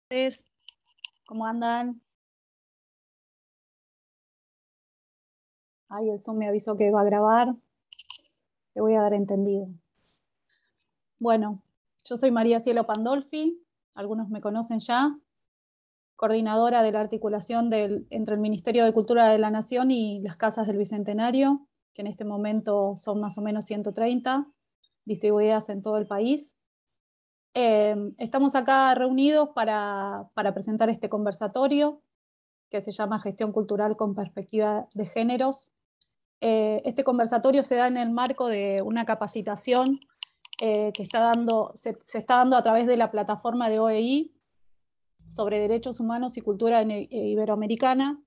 tardes, ¿cómo andan? Ay, el Zoom me avisó que va a grabar, le voy a dar entendido. Bueno, yo soy María Cielo Pandolfi, algunos me conocen ya, coordinadora de la articulación entre el Ministerio de Cultura de la Nación y las Casas del Bicentenario, que en este momento son más o menos 130, distribuidas en todo el país. Estamos acá reunidos para presentar este conversatorio que se llama Gestión Cultural con Perspectiva de Géneros. Este conversatorio se da en el marco de una capacitación que se está dando a través de la plataforma de OEI sobre derechos humanos y cultura iberoamericana,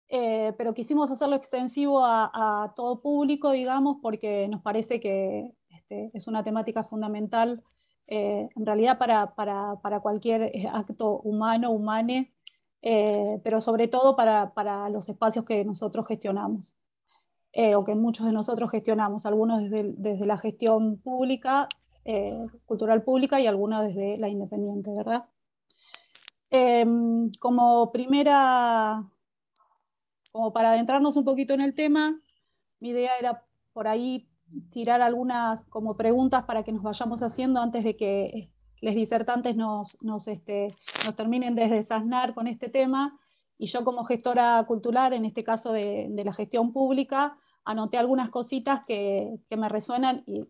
pero quisimos hacerlo extensivo a todo público, digamos, porque nos parece que es una temática fundamental en realidad para cualquier acto humano, humane, pero sobre todo para los espacios que nosotros gestionamos. O que muchos de nosotros gestionamos, algunos desde la gestión pública, cultural pública, y algunos desde la independiente, ¿verdad? Eh, como primera, como para adentrarnos un poquito en el tema, mi idea era por ahí tirar algunas como preguntas para que nos vayamos haciendo antes de que les disertantes nos terminen de desasnar con este tema. Y yo como gestora cultural, en este caso de la gestión pública, anoté algunas cositas que me resuenan y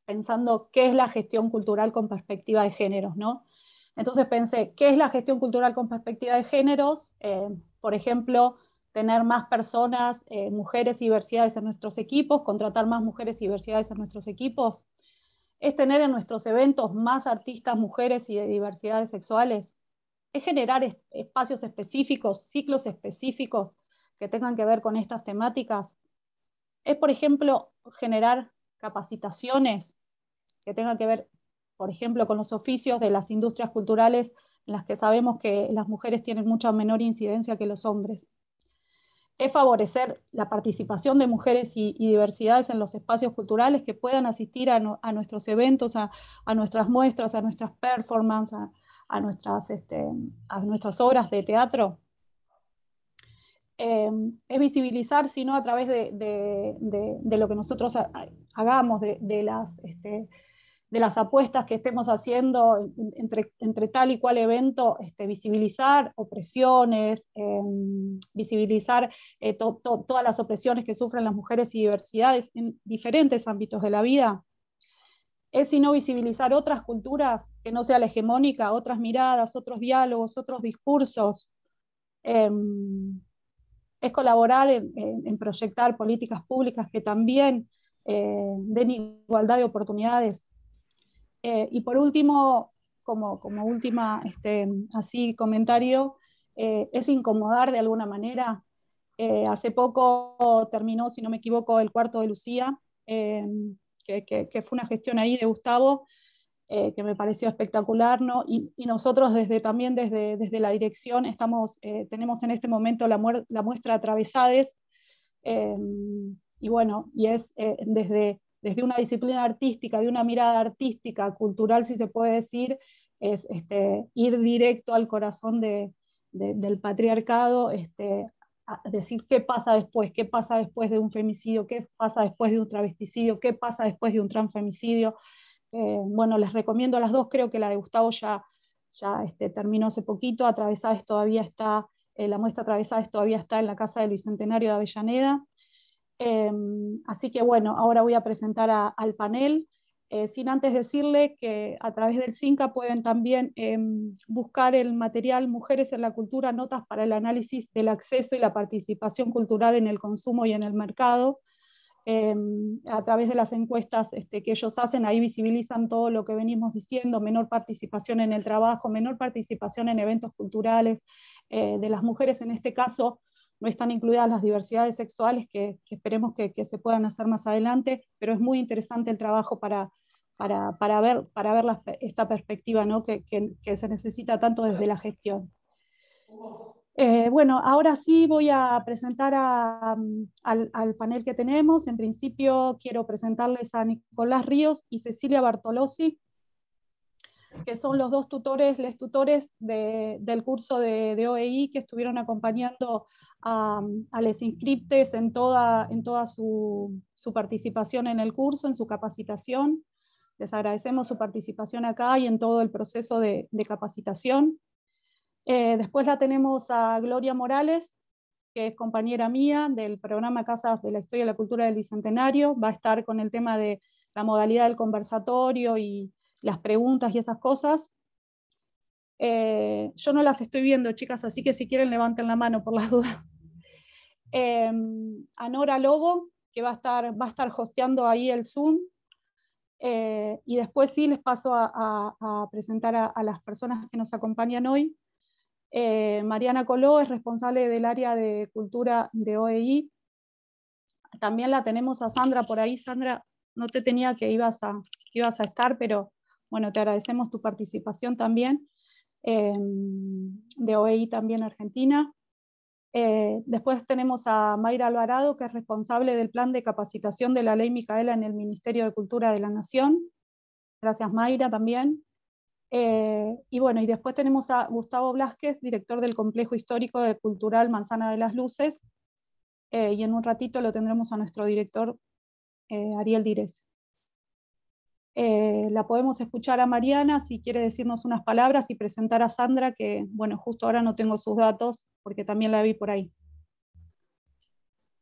pensando qué es la gestión cultural con perspectiva de géneros, ¿no? Entonces pensé, ¿qué es la gestión cultural con perspectiva de géneros? Por ejemplo, tener más personas, mujeres y diversidades en nuestros equipos, contratar más mujeres y diversidades en nuestros equipos, es tener en nuestros eventos más artistas mujeres y de diversidades sexuales, es generar espacios específicos, ciclos específicos que tengan que ver con estas temáticas, es, por ejemplo, generar capacitaciones que tengan que ver, por ejemplo, con los oficios de las industrias culturales en las que sabemos que las mujeres tienen mucha menor incidencia que los hombres. Es favorecer la participación de mujeres y diversidades en los espacios culturales que puedan asistir a nuestros eventos, a nuestras muestras, a nuestras performances, a nuestras obras de teatro. Es visibilizar, sino a través de lo que nosotros hagamos, de las apuestas que estemos haciendo entre tal y cual evento, visibilizar opresiones, visibilizar todas las opresiones que sufren las mujeres y diversidades en diferentes ámbitos de la vida. Es sino visibilizar otras culturas que no sea la hegemónica, otras miradas, otros diálogos, otros discursos. Eh, es colaborar en proyectar políticas públicas que también den igualdad de oportunidades. Y por último, como última así comentario, es incomodar de alguna manera. Hace poco terminó, si no me equivoco, el cuarto de Lucía, que fue una gestión ahí de Gustavo, que me pareció espectacular, ¿no? Y nosotros también desde la dirección tenemos en este momento la muestra Atravesades, eh, y bueno, y es desde una disciplina artística, de una mirada artística, cultural, si se puede decir, es ir directo al corazón del patriarcado, a decir qué pasa después de un femicidio, qué pasa después de un travesticidio, qué pasa después de un transfemicidio. Bueno, les recomiendo las dos, creo que la de Gustavo ya terminó hace poquito, Atravesades todavía está, la muestra Atravesades todavía está en la Casa del Bicentenario de Avellaneda. Eh, Así que bueno, ahora voy a presentar al panel, sin antes decirle que a través del CINCA pueden también buscar el material Mujeres en la Cultura, notas para el análisis del acceso y la participación cultural en el consumo y en el mercado. A través de las encuestas que ellos hacen, ahí visibilizan todo lo que venimos diciendo, menor participación en el trabajo, menor participación en eventos culturales, de las mujeres en este caso. No están incluidas las diversidades sexuales que esperemos que se puedan hacer más adelante, pero es muy interesante el trabajo para ver esta perspectiva, ¿no? que se necesita tanto desde la gestión. Bueno, ahora sí voy a presentar al panel que tenemos. En principio quiero presentarles a Nicolás Ríos y Cecilia Bartolozzi. que son los dos tutores, les tutores del curso de OEI que estuvieron acompañando a los inscriptes en toda su participación en el curso, en su capacitación. Les agradecemos su participación acá y en todo el proceso de capacitación. Después la tenemos a Gloria Morales, que es compañera mía del programa Casas de la Historia y la Cultura del Bicentenario. Va a estar con el tema de la modalidad del conversatorio y las preguntas y esas cosas. Yo no las estoy viendo, chicas, así que si quieren levanten la mano por las dudas. A Nora Lobo, que va a estar hosteando ahí el Zoom. Y después sí les paso a presentar a las personas que nos acompañan hoy. Mariana Coló es responsable del área de cultura de OEI. También la tenemos a Sandra por ahí. Sandra, no te tenía que ibas a estar, pero bueno, te agradecemos tu participación también, de OEI también Argentina. Después tenemos a Mayra Alvarado, que es responsable del plan de capacitación de la Ley Micaela en el Ministerio de Cultura de la Nación. Gracias, Mayra, también. Y bueno, y después tenemos a Gustavo Blázquez, director del Complejo Histórico Cultural Manzana de las Luces, y en un ratito lo tendremos a nuestro director, Ariel Dírez. La podemos escuchar a Mariana si quiere decirnos unas palabras y presentar a Sandra, que bueno, justo ahora no tengo sus datos porque también la vi por ahí.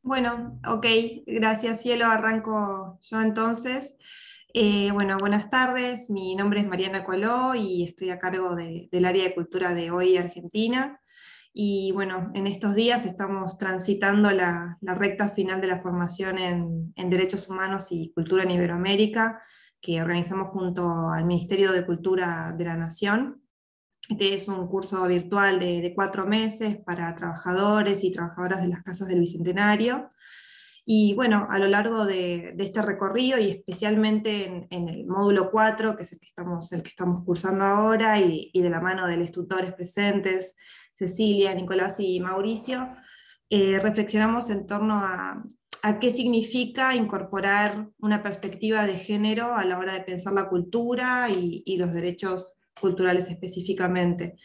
Bueno, ok, gracias Cielo, arranco yo entonces. Bueno, buenas tardes, mi nombre es Mariana Coló y estoy a cargo del área de cultura de OEI Argentina. Y bueno, en estos días estamos transitando la recta final de la formación en Derechos Humanos y Cultura en Iberoamérica, que organizamos junto al Ministerio de Cultura de la Nación. Este es un curso virtual de 4 meses para trabajadores y trabajadoras de las casas del Bicentenario. Y bueno, a lo largo de este recorrido, y especialmente en el módulo 4, que es el que estamos cursando ahora, y de la mano de los tutores presentes, Cecilia, Nicolás y Mauricio, reflexionamos en torno a qué significa incorporar una perspectiva de género a la hora de pensar la cultura y los derechos culturales específicamente,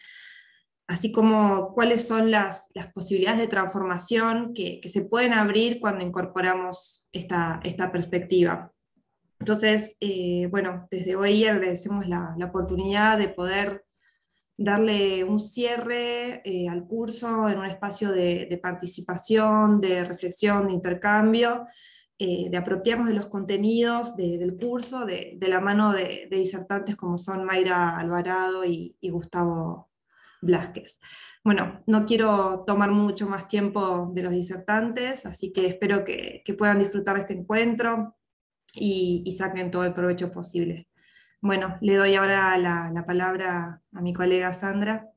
así como cuáles son las posibilidades de transformación que se pueden abrir cuando incorporamos esta perspectiva. Entonces, bueno, desde hoy agradecemos la oportunidad de poder darle un cierre al curso en un espacio de participación, de reflexión, de intercambio, de apropiarnos de los contenidos del curso, de la mano de disertantes como son Mayra Alvarado y Gustavo Blázquez. Bueno, no quiero tomar mucho más tiempo de los disertantes, así que espero que puedan disfrutar de este encuentro y saquen todo el provecho posible. Bueno, le doy ahora la palabra a mi colega Sandra.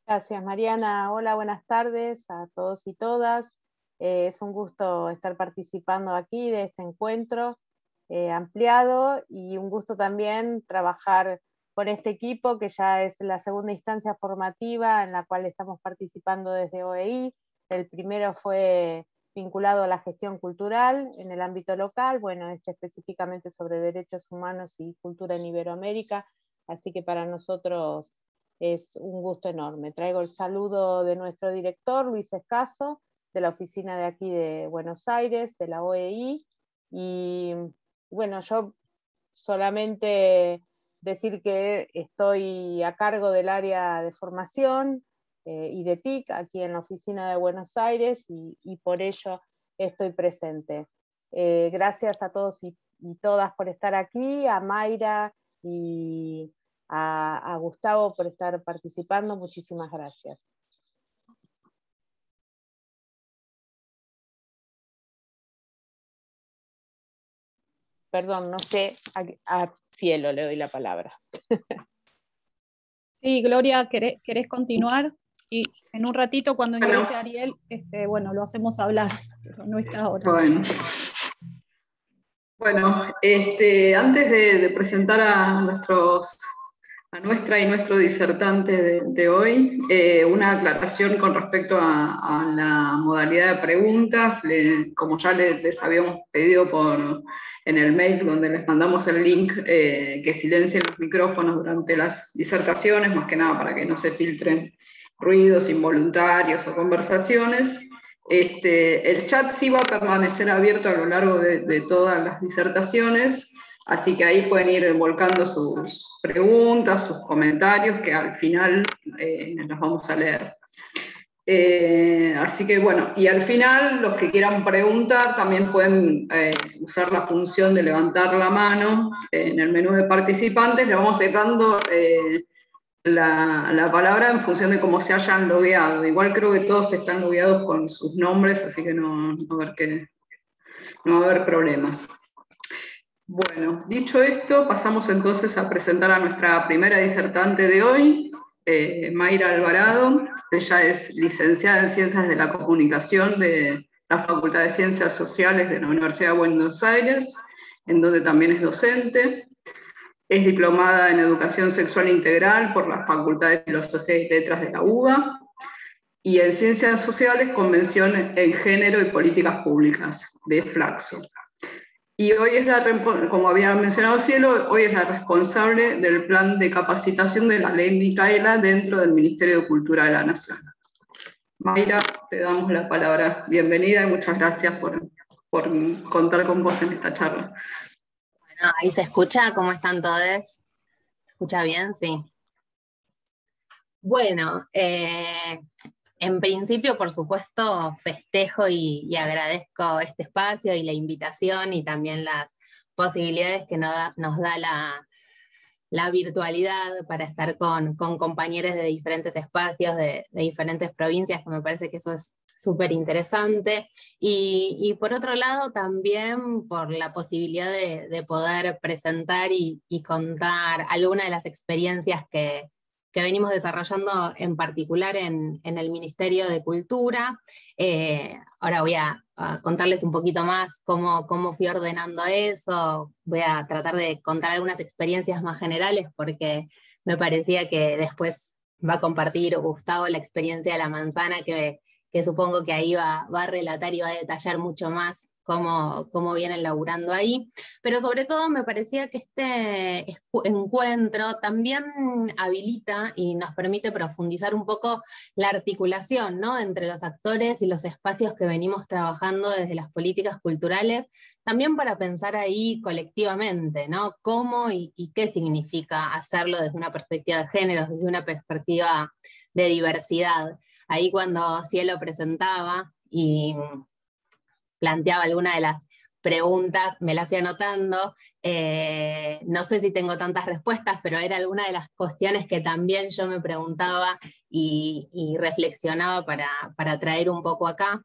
Gracias, Mariana. Hola, buenas tardes a todos y todas. Es un gusto estar participando aquí de este encuentro ampliado, y un gusto también trabajar con este equipo, que ya es la segunda instancia formativa en la cual estamos participando desde OEI. El primero fue vinculado a la gestión cultural en el ámbito local, bueno, específicamente sobre derechos humanos y cultura en Iberoamérica, así que para nosotros es un gusto enorme. Traigo el saludo de nuestro director, Luis Escaso, de la oficina de aquí de Buenos Aires, de la OEI, y bueno, yo solamente decir que estoy a cargo del área de formación y de TIC aquí en la oficina de Buenos Aires, y por ello estoy presente. Gracias a todos y todas por estar aquí, a Mayra y a Gustavo por estar participando. Muchísimas gracias. Perdón, no sé, a Cielo le doy la palabra. Sí, Gloria, ¿querés continuar? Y en un ratito, cuando ingrese Ariel, bueno, lo hacemos hablar, pero no está ahora. Bueno, antes de presentar a nuestros a nuestra y nuestro disertante de hoy. Una aclaración con respecto a la modalidad de preguntas. Como ya les habíamos pedido en el mail donde les mandamos el link, que silencien los micrófonos durante las disertaciones, más que nada para que no se filtren ruidos involuntarios o conversaciones. El chat sí va a permanecer abierto a lo largo de todas las disertaciones, así que ahí pueden ir volcando sus preguntas, sus comentarios, que al final los vamos a leer. Así que bueno, y al final los que quieran preguntar también pueden usar la función de levantar la mano en el menú de participantes. Le vamos a ir dando la palabra en función de cómo se hayan logueado. Igual creo que todos están logueados con sus nombres, así que no va a haber problemas. Bueno, dicho esto, pasamos entonces a presentar a nuestra primera disertante de hoy, Mayra Alvarado. Ella es licenciada en Ciencias de la Comunicación de la Facultad de Ciencias Sociales de la Universidad de Buenos Aires, en donde también es docente. Es diplomada en Educación Sexual Integral por la Facultad de Filosofía y Letras de la UBA, y en Ciencias Sociales con mención en Género y Políticas Públicas, de Flaxo. Y hoy es como había mencionado Cielo, hoy es la responsable del plan de capacitación de la Ley Micaela dentro del Ministerio de Cultura de la Nación. Mayra, te damos la palabra. Bienvenida y muchas gracias por contar con vos en esta charla. Bueno, ahí se escucha, ¿cómo están todos? ¿Se escucha bien? Sí. Bueno, en principio, por supuesto, festejo y agradezco este espacio y la invitación y también las posibilidades que nos da la virtualidad para estar con compañeros de diferentes espacios, de diferentes provincias, que me parece que eso es súper interesante. Y por otro lado, también por la posibilidad de poder presentar y contar algunas de las experiencias que venimos desarrollando en particular en el Ministerio de Cultura. Ahora voy a contarles un poquito más cómo fui ordenando eso. Voy a tratar de contar algunas experiencias más generales porque me parecía que después va a compartir Gustavo la experiencia de la manzana, que supongo que ahí va a relatar y va a detallar mucho más cómo vienen laburando ahí, pero sobre todo me parecía que este encuentro también habilita y nos permite profundizar un poco la articulación, ¿no?, entre los actores y los espacios que venimos trabajando desde las políticas culturales, también para pensar ahí colectivamente, ¿no?, cómo y qué significa hacerlo desde una perspectiva de género, desde una perspectiva de diversidad. Ahí cuando Cielo presentaba y planteaba alguna de las preguntas, me las fui anotando. No sé si tengo tantas respuestas, pero era alguna de las cuestiones que también yo me preguntaba y reflexionaba para traer un poco acá.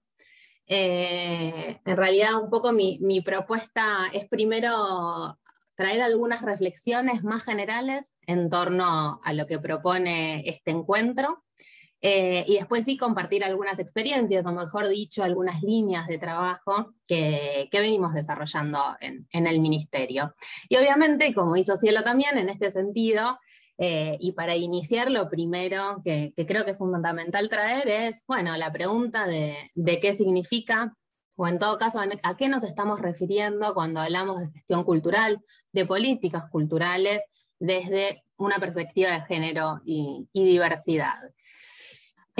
En realidad un poco mi propuesta es primero traer algunas reflexiones más generales en torno a lo que propone este encuentro. Y después sí compartir algunas experiencias, o mejor dicho, algunas líneas de trabajo que venimos desarrollando en el Ministerio. Y obviamente, como hizo Cielo también, en este sentido, y para iniciar, lo primero que creo que es fundamental traer es, bueno, la pregunta de qué significa, o en todo caso, a qué nos estamos refiriendo cuando hablamos de gestión cultural, de políticas culturales, desde una perspectiva de género y diversidad.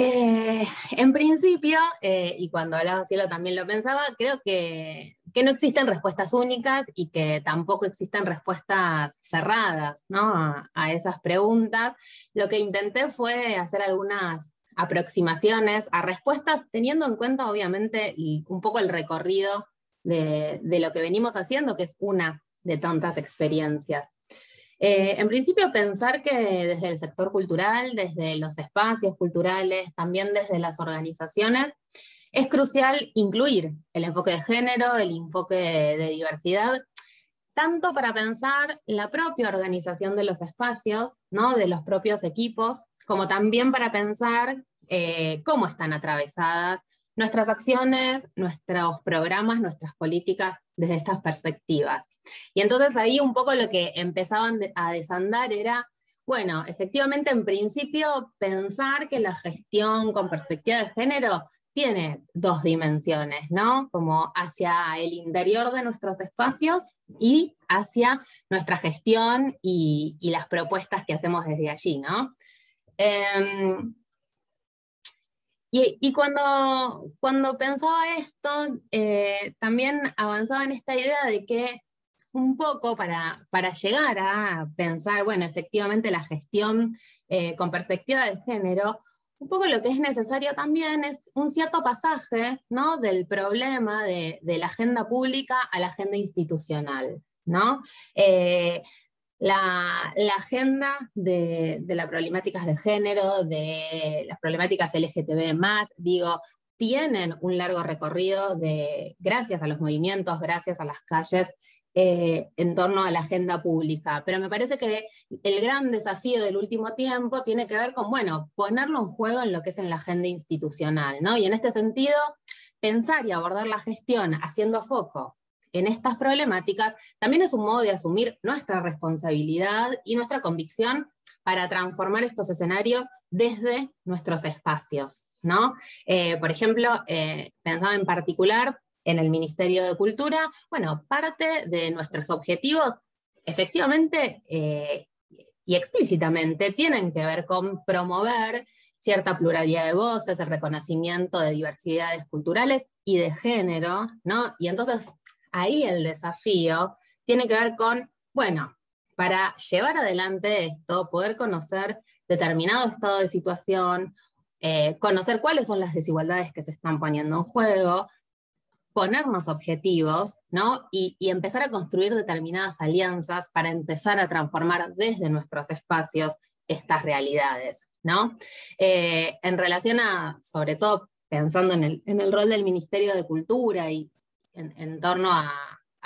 En principio, y cuando hablaba Cielo también lo pensaba, creo que no existen respuestas únicas y que tampoco existen respuestas cerradas, ¿no?, a esas preguntas. Lo que intenté fue hacer algunas aproximaciones a respuestas, teniendo en cuenta obviamente un poco el recorrido de lo que venimos haciendo, que es una de tantas experiencias. En principio pensar que desde el sector cultural, desde los espacios culturales, también desde las organizaciones, es crucial incluir el enfoque de género, el enfoque de diversidad, tanto para pensar la propia organización de los espacios, ¿no?, de los propios equipos, como también para pensar cómo están atravesadas nuestras acciones, nuestros programas, nuestras políticas desde estas perspectivas. Y entonces ahí un poco lo que empezaban a desandar era bueno, efectivamente, en principio, pensar que la gestión con perspectiva de género tiene dos dimensiones, ¿no? Como hacia el interior de nuestros espacios y hacia nuestra gestión y las propuestas que hacemos desde allí, ¿no? Y cuando pensaba esto, también avanzaba en esta idea de que un poco para llegar a pensar, bueno, efectivamente la gestión con perspectiva de género, un poco lo que es necesario también es un cierto pasaje, ¿no? Del problema de la agenda pública a la agenda institucional, ¿no? La agenda de las problemáticas de género, de las problemáticas LGTB+, digo, tienen un largo recorrido gracias a los movimientos, gracias a las calles, en torno a la agenda pública. Pero me parece que el gran desafío del último tiempo tiene que ver con, bueno, ponerlo en juego en lo que es en la agenda institucional, ¿no? Y en este sentido, pensar y abordar la gestión haciendo foco en estas problemáticas también es un modo de asumir nuestra responsabilidad y nuestra convicción para transformar estos escenarios desde nuestros espacios, ¿no? Por ejemplo, pensaba en particular en el Ministerio de Cultura, bueno, parte de nuestros objetivos, efectivamente y explícitamente, tienen que ver con promover cierta pluralidad de voces, el reconocimiento de diversidades culturales y de género, ¿no? Y entonces, ahí el desafío tiene que ver con, bueno, para llevar adelante esto, poder conocer determinado estado de situación, conocer cuáles son las desigualdades que se están poniendo en juego, ponernos objetivos, ¿no? Y empezar a construir determinadas alianzas para empezar a transformar desde nuestros espacios estas realidades, ¿no? En relación a, sobre todo, pensando en el rol del Ministerio de Cultura y en torno a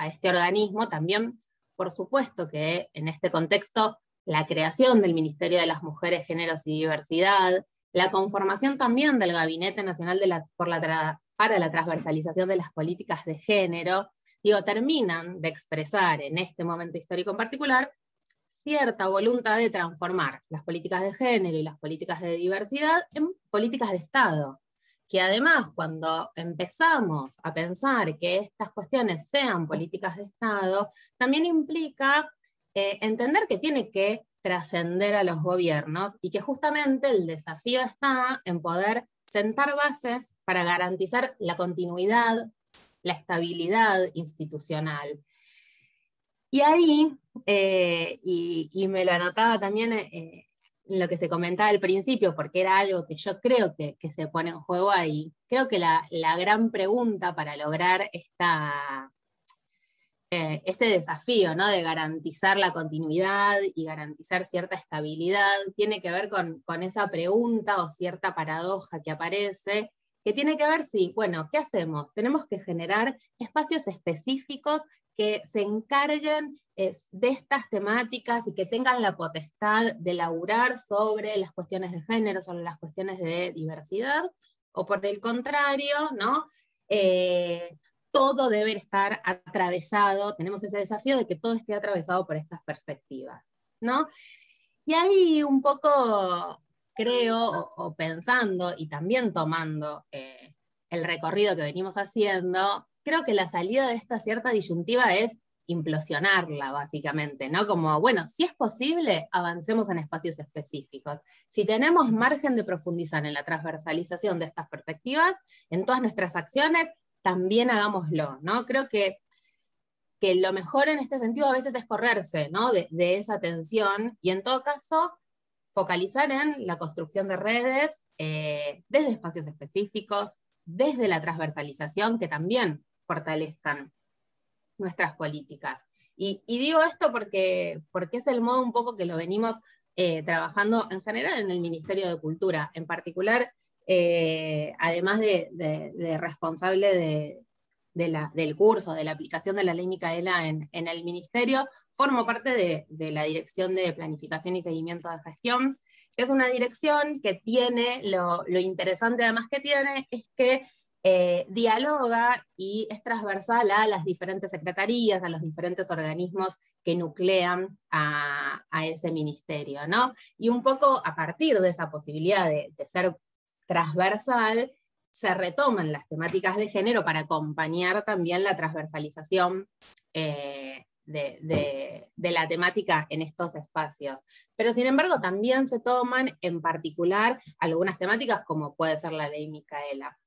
este organismo, también, por supuesto que en este contexto, la creación del Ministerio de las Mujeres, Géneros y Diversidad, la conformación también del Gabinete Nacional para la Transversalización de las Políticas de Género, digo, terminan de expresar en este momento histórico en particular cierta voluntad de transformar las políticas de género y las políticas de diversidad en políticas de Estado, que además cuando empezamos a pensar que estas cuestiones sean políticas de Estado, también implica entender que tiene que trascender a los gobiernos y que justamente el desafío está en poder sentar bases para garantizar la continuidad, la estabilidad institucional. Y ahí, y me lo anotaba también lo que se comentaba al principio, porque era algo que yo creo que se pone en juego ahí. Creo que la gran pregunta para lograr este desafío, ¿no? De garantizar la continuidad y garantizar cierta estabilidad tiene que ver con esa pregunta o cierta paradoja que aparece, que tiene que ver si, bueno, ¿qué hacemos? Tenemos que generar espacios específicos que se encarguen de estas temáticas y que tengan la potestad de laburar sobre las cuestiones de género, sobre las cuestiones de diversidad, o por el contrario, ¿no? Todo debe estar atravesado, tenemos ese desafío de que todo esté atravesado por estas perspectivas, ¿no? Y ahí un poco creo, o pensando y también tomando el recorrido que venimos haciendo, creo que la salida de esta cierta disyuntiva es implosionarla, básicamente, ¿no? Como, bueno, si es posible, avancemos en espacios específicos. Si tenemos margen de profundizar en la transversalización de estas perspectivas, en todas nuestras acciones, también hagámoslo, ¿no? Creo que lo mejor en este sentido a veces es correrse, ¿no? de esa tensión, y en todo caso, focalizar en la construcción de redes desde espacios específicos, desde la transversalización, que también fortalezcan nuestras políticas. Y digo esto porque es el modo un poco que lo venimos trabajando en general en el Ministerio de Cultura, en particular, además de responsable del curso, de la aplicación de la ley Micaela en el Ministerio, formo parte de la Dirección de Planificación y Seguimiento de Gestión, que es una dirección que tiene, lo interesante además que tiene, es que dialoga y es transversal a las diferentes secretarías, a los diferentes organismos que nuclean a ese ministerio, ¿no? Y un poco a partir de esa posibilidad de ser transversal, se retoman las temáticas de género para acompañar también la transversalización de la temática en estos espacios. Pero sin embargo también se toman en particular algunas temáticas como puede ser la ley Micaela.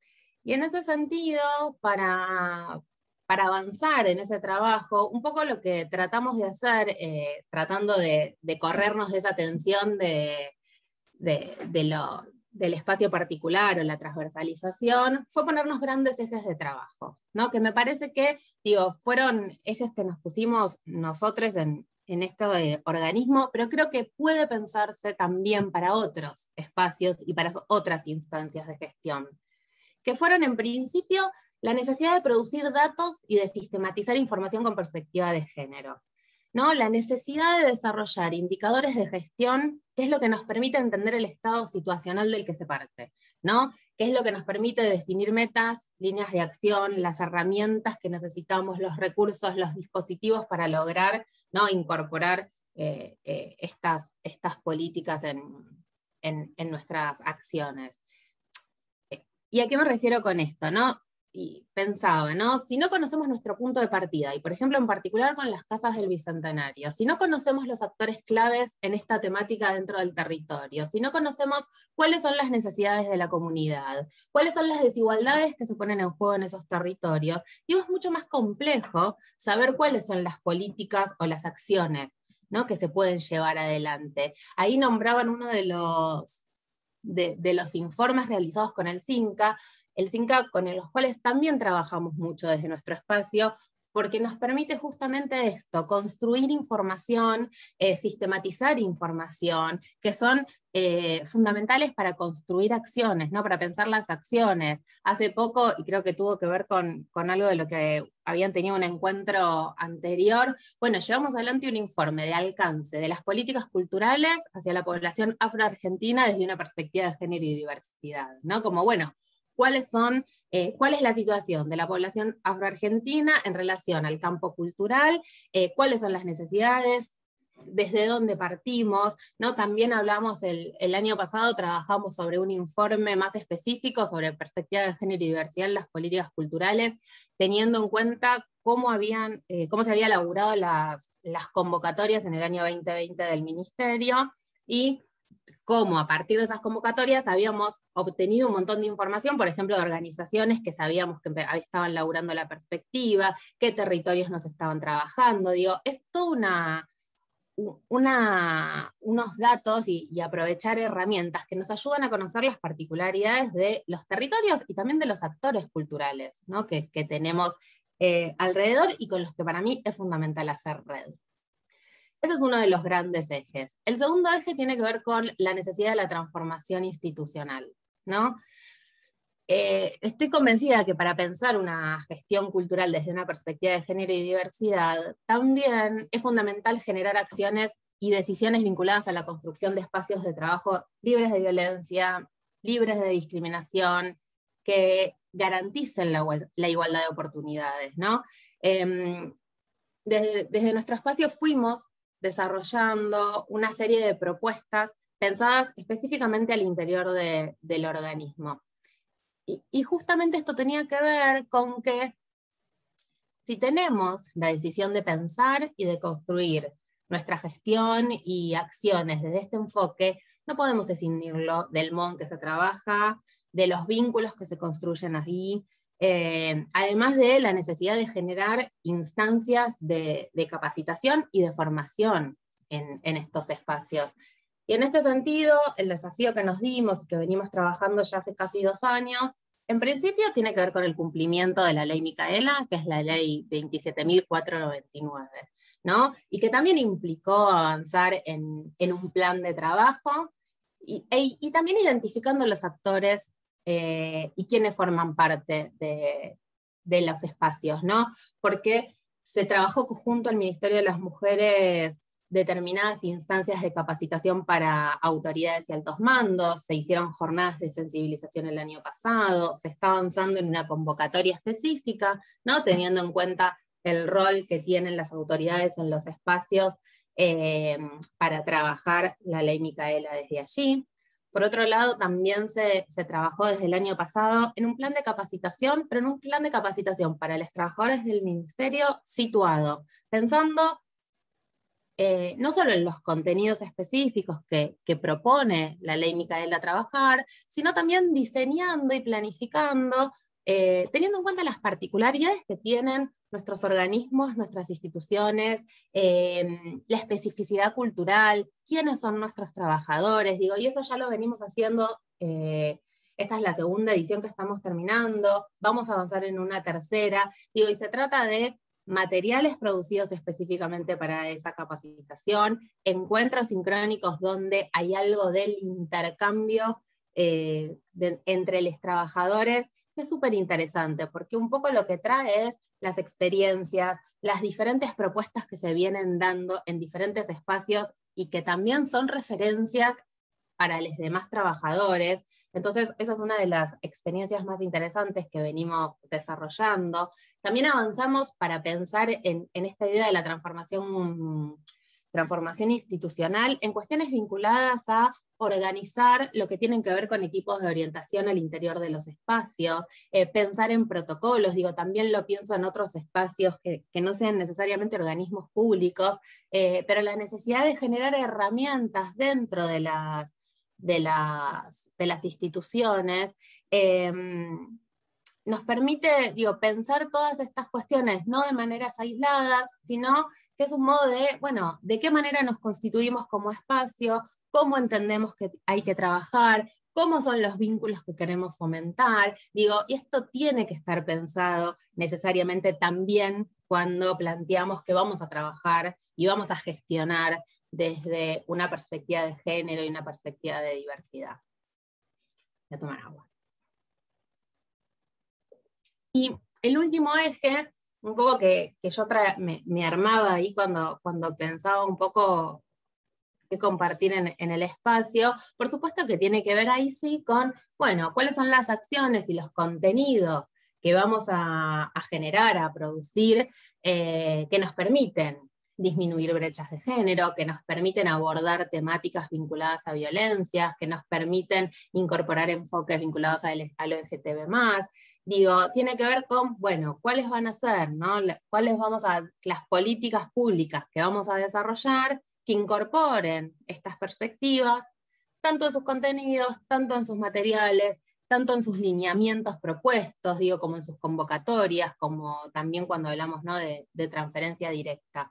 Y en ese sentido, para avanzar en ese trabajo, un poco lo que tratamos de hacer, tratando de corrernos de esa tensión del espacio particular o la transversalización, fue ponernos grandes ejes de trabajo, ¿no? Que me parece que, fueron ejes que nos pusimos nosotros en este organismo, pero creo que puede pensarse también para otros espacios y para otras instancias de gestión, que fueron en principio la necesidad de producir datos y de sistematizar información con perspectiva de género, ¿no? La necesidad de desarrollar indicadores de gestión, que es lo que nos permite entender el estado situacional del que se parte, ¿no? Que es lo que nos permite definir metas, líneas de acción, las herramientas que necesitamos, los recursos, los dispositivos para lograr, ¿no?, incorporar estas políticas en nuestras acciones. ¿Y a qué me refiero con esto, no? Y pensaba, ¿no? Si no conocemos nuestro punto de partida, y por ejemplo en particular con las casas del Bicentenario, si no conocemos los actores claves en esta temática dentro del territorio, si no conocemos cuáles son las necesidades de la comunidad, cuáles son las desigualdades que se ponen en juego en esos territorios, digo, es mucho más complejo saber cuáles son las políticas o las acciones, ¿no?, que se pueden llevar adelante. Ahí nombraban uno de los informes realizados con el CINCA con los cuales también trabajamos mucho desde nuestro espacio, porque nos permite justamente esto, construir información, sistematizar información, que son fundamentales para construir acciones, ¿no?, para pensar las acciones. Hace poco, y creo que tuvo que ver con algo de lo que habían tenido un encuentro anterior, bueno, llevamos adelante un informe de alcance de las políticas culturales hacia la población afroargentina desde una perspectiva de género y diversidad, ¿no? Como, bueno, ¿cuál es la situación de la población afroargentina en relación al campo cultural? ¿Cuáles son las necesidades? ¿Desde dónde partimos? ¿No? También hablamos el año pasado, trabajamos sobre un informe más específico sobre perspectiva de género y diversidad en las políticas culturales, teniendo en cuenta cómo se habían elaborado las convocatorias en el año 2020 del Ministerio, y cómo a partir de esas convocatorias habíamos obtenido un montón de información, por ejemplo, de organizaciones que sabíamos que estaban laburando la perspectiva, qué territorios nos estaban trabajando. Digo, es toda unos datos y aprovechar herramientas que nos ayudan a conocer las particularidades de los territorios y también de los actores culturales, ¿no?, que tenemos alrededor y con los que para mí es fundamental hacer red. Ese es uno de los grandes ejes. El segundo eje tiene que ver con la necesidad de la transformación institucional, ¿no? Estoy convencida que para pensar una gestión cultural desde una perspectiva de género y diversidad, también es fundamental generar acciones y decisiones vinculadas a la construcción de espacios de trabajo libres de violencia, libres de discriminación, que garanticen la igualdad de oportunidades, ¿no? Desde nuestro espacio fuimos desarrollando una serie de propuestas pensadas específicamente al interior del organismo. Y justamente esto tenía que ver con que si tenemos la decisión de pensar y de construir nuestra gestión y acciones desde este enfoque, no podemos escindirlo del modo en que se trabaja, de los vínculos que se construyen allí, además de la necesidad de generar instancias de capacitación y de formación en estos espacios. Y en este sentido, el desafío que nos dimos y que venimos trabajando ya hace casi 2 años, en principio tiene que ver con el cumplimiento de la ley Micaela, que es la ley 27.499, ¿no? Y que también implicó avanzar en un plan de trabajo, y también identificando los actores y quienes forman parte de los espacios, ¿no? Porque se trabajó junto al Ministerio de las Mujeres determinadas instancias de capacitación para autoridades y altos mandos, se hicieron jornadas de sensibilización el año pasado, se está avanzando en una convocatoria específica, ¿no? Teniendo en cuenta el rol que tienen las autoridades en los espacios para trabajar la ley Micaela desde allí. Por otro lado, también se trabajó desde el año pasado en un plan de capacitación, pero en un plan de capacitación para los trabajadores del ministerio situado, pensando no solo en los contenidos específicos que propone la ley Micaela trabajar, sino también diseñando y planificando, teniendo en cuenta las particularidades que tienen nuestros organismos, nuestras instituciones, la especificidad cultural, quiénes son nuestros trabajadores, digo, y eso ya lo venimos haciendo, esta es la segunda edición que estamos terminando, vamos a avanzar en una tercera, digo, y se trata de materiales producidos específicamente para esa capacitación, encuentros sincrónicos donde hay algo del intercambio entre los trabajadores, que es súper interesante, porque un poco lo que trae es las experiencias, las diferentes propuestas que se vienen dando en diferentes espacios y que también son referencias para los demás trabajadores. Entonces, esa es una de las experiencias más interesantes que venimos desarrollando. También avanzamos para pensar en esta idea de la transformación institucional en cuestiones vinculadas a organizar lo que tienen que ver con equipos de orientación al interior de los espacios, pensar en protocolos, digo, también lo pienso en otros espacios que no sean necesariamente organismos públicos, pero la necesidad de generar herramientas dentro de las instituciones, nos permite, digo, pensar todas estas cuestiones, no de maneras aisladas, sino que es un modo de, bueno, de qué manera nos constituimos como espacio, cómo entendemos que hay que trabajar, cómo son los vínculos que queremos fomentar, digo, y esto tiene que estar pensado necesariamente también cuando planteamos que vamos a trabajar y vamos a gestionar desde una perspectiva de género y una perspectiva de diversidad. Voy a tomar agua. Y el último eje, un poco que yo me armaba ahí cuando pensaba un poco qué compartir en el espacio, por supuesto que tiene que ver ahí sí con, bueno, cuáles son las acciones y los contenidos que vamos a generar, a producir, que nos permiten disminuir brechas de género, que nos permiten abordar temáticas vinculadas a violencias, que nos permiten incorporar enfoques vinculados a lo LGTB+. Digo, tiene que ver con, bueno, cuáles van a ser, ¿no? Las políticas públicas que vamos a desarrollar, que incorporen estas perspectivas, tanto en sus contenidos, tanto en sus materiales, tanto en sus lineamientos propuestos, digo, como en sus convocatorias, como también cuando hablamos, ¿no?, de transferencia directa.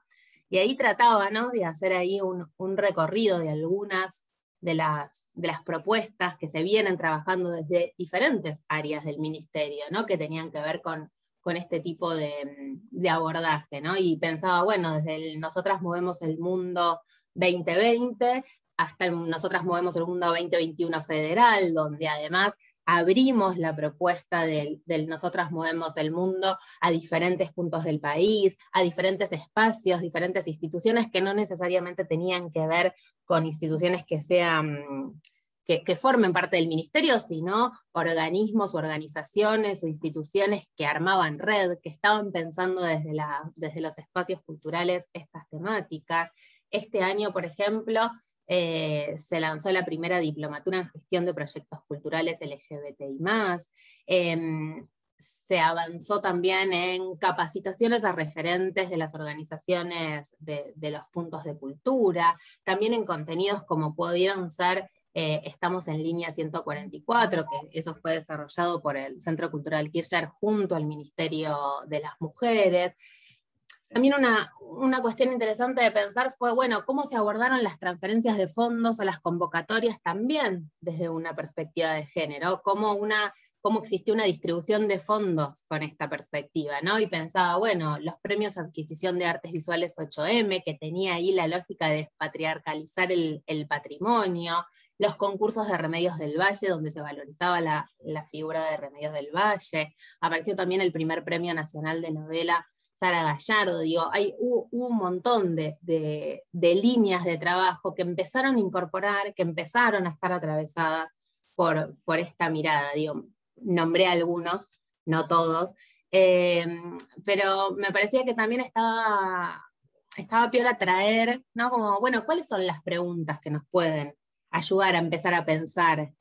Y ahí trataba, ¿no?, de hacer ahí un recorrido de algunas de las propuestas que se vienen trabajando desde diferentes áreas del ministerio, ¿no?, que tenían que ver con este tipo de abordaje, ¿no? Y pensaba, bueno, desde Nosotras Movemos el Mundo 2020 hasta Nosotras Movemos el Mundo 2021 federal, donde además abrimos la propuesta del Nosotras Movemos el Mundo a diferentes puntos del país, a diferentes espacios, diferentes instituciones que no necesariamente tenían que ver con instituciones que sean, que formen parte del ministerio, sino organismos o organizaciones o instituciones que armaban red, que estaban pensando desde los espacios culturales estas temáticas. Este año, por ejemplo, se lanzó la primera diplomatura en gestión de proyectos culturales LGBTI+, se avanzó también en capacitaciones a referentes de las organizaciones de los puntos de cultura, también en contenidos como pudieron ser Estamos en Línea 144, que eso fue desarrollado por el Centro Cultural Kirchner junto al Ministerio de las Mujeres. También una cuestión interesante de pensar fue, bueno, cómo se abordaron las transferencias de fondos o las convocatorias también desde una perspectiva de género, cómo existió una distribución de fondos con esta perspectiva, ¿no? Y pensaba, bueno, los premios Adquisición de Artes Visuales 8M, que tenía ahí la lógica de patriarcalizar el patrimonio, los concursos de Remedios del Valle, donde se valorizaba la figura de Remedios del Valle, apareció también el primer Premio Nacional de Novela Sara Gallardo, digo, hubo un montón de líneas de trabajo que empezaron a incorporar, que empezaron a estar atravesadas por esta mirada, digo, nombré algunos, no todos, pero me parecía que también estaba piola traer, ¿no? Como, bueno, ¿cuáles son las preguntas que nos pueden ayudar a empezar a pensar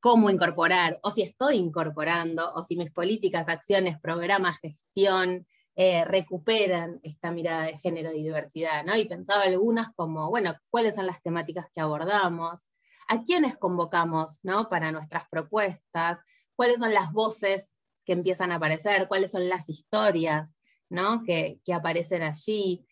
cómo incorporar, o si estoy incorporando, o si mis políticas, acciones, programas, gestión, recuperan esta mirada de género y diversidad, ¿no? Y pensaba algunas como, bueno, ¿cuáles son las temáticas que abordamos? ¿A quiénes convocamos, ¿no? Para nuestras propuestas? ¿Cuáles son las voces que empiezan a aparecer? ¿Cuáles son las historias, ¿no? que aparecen allí?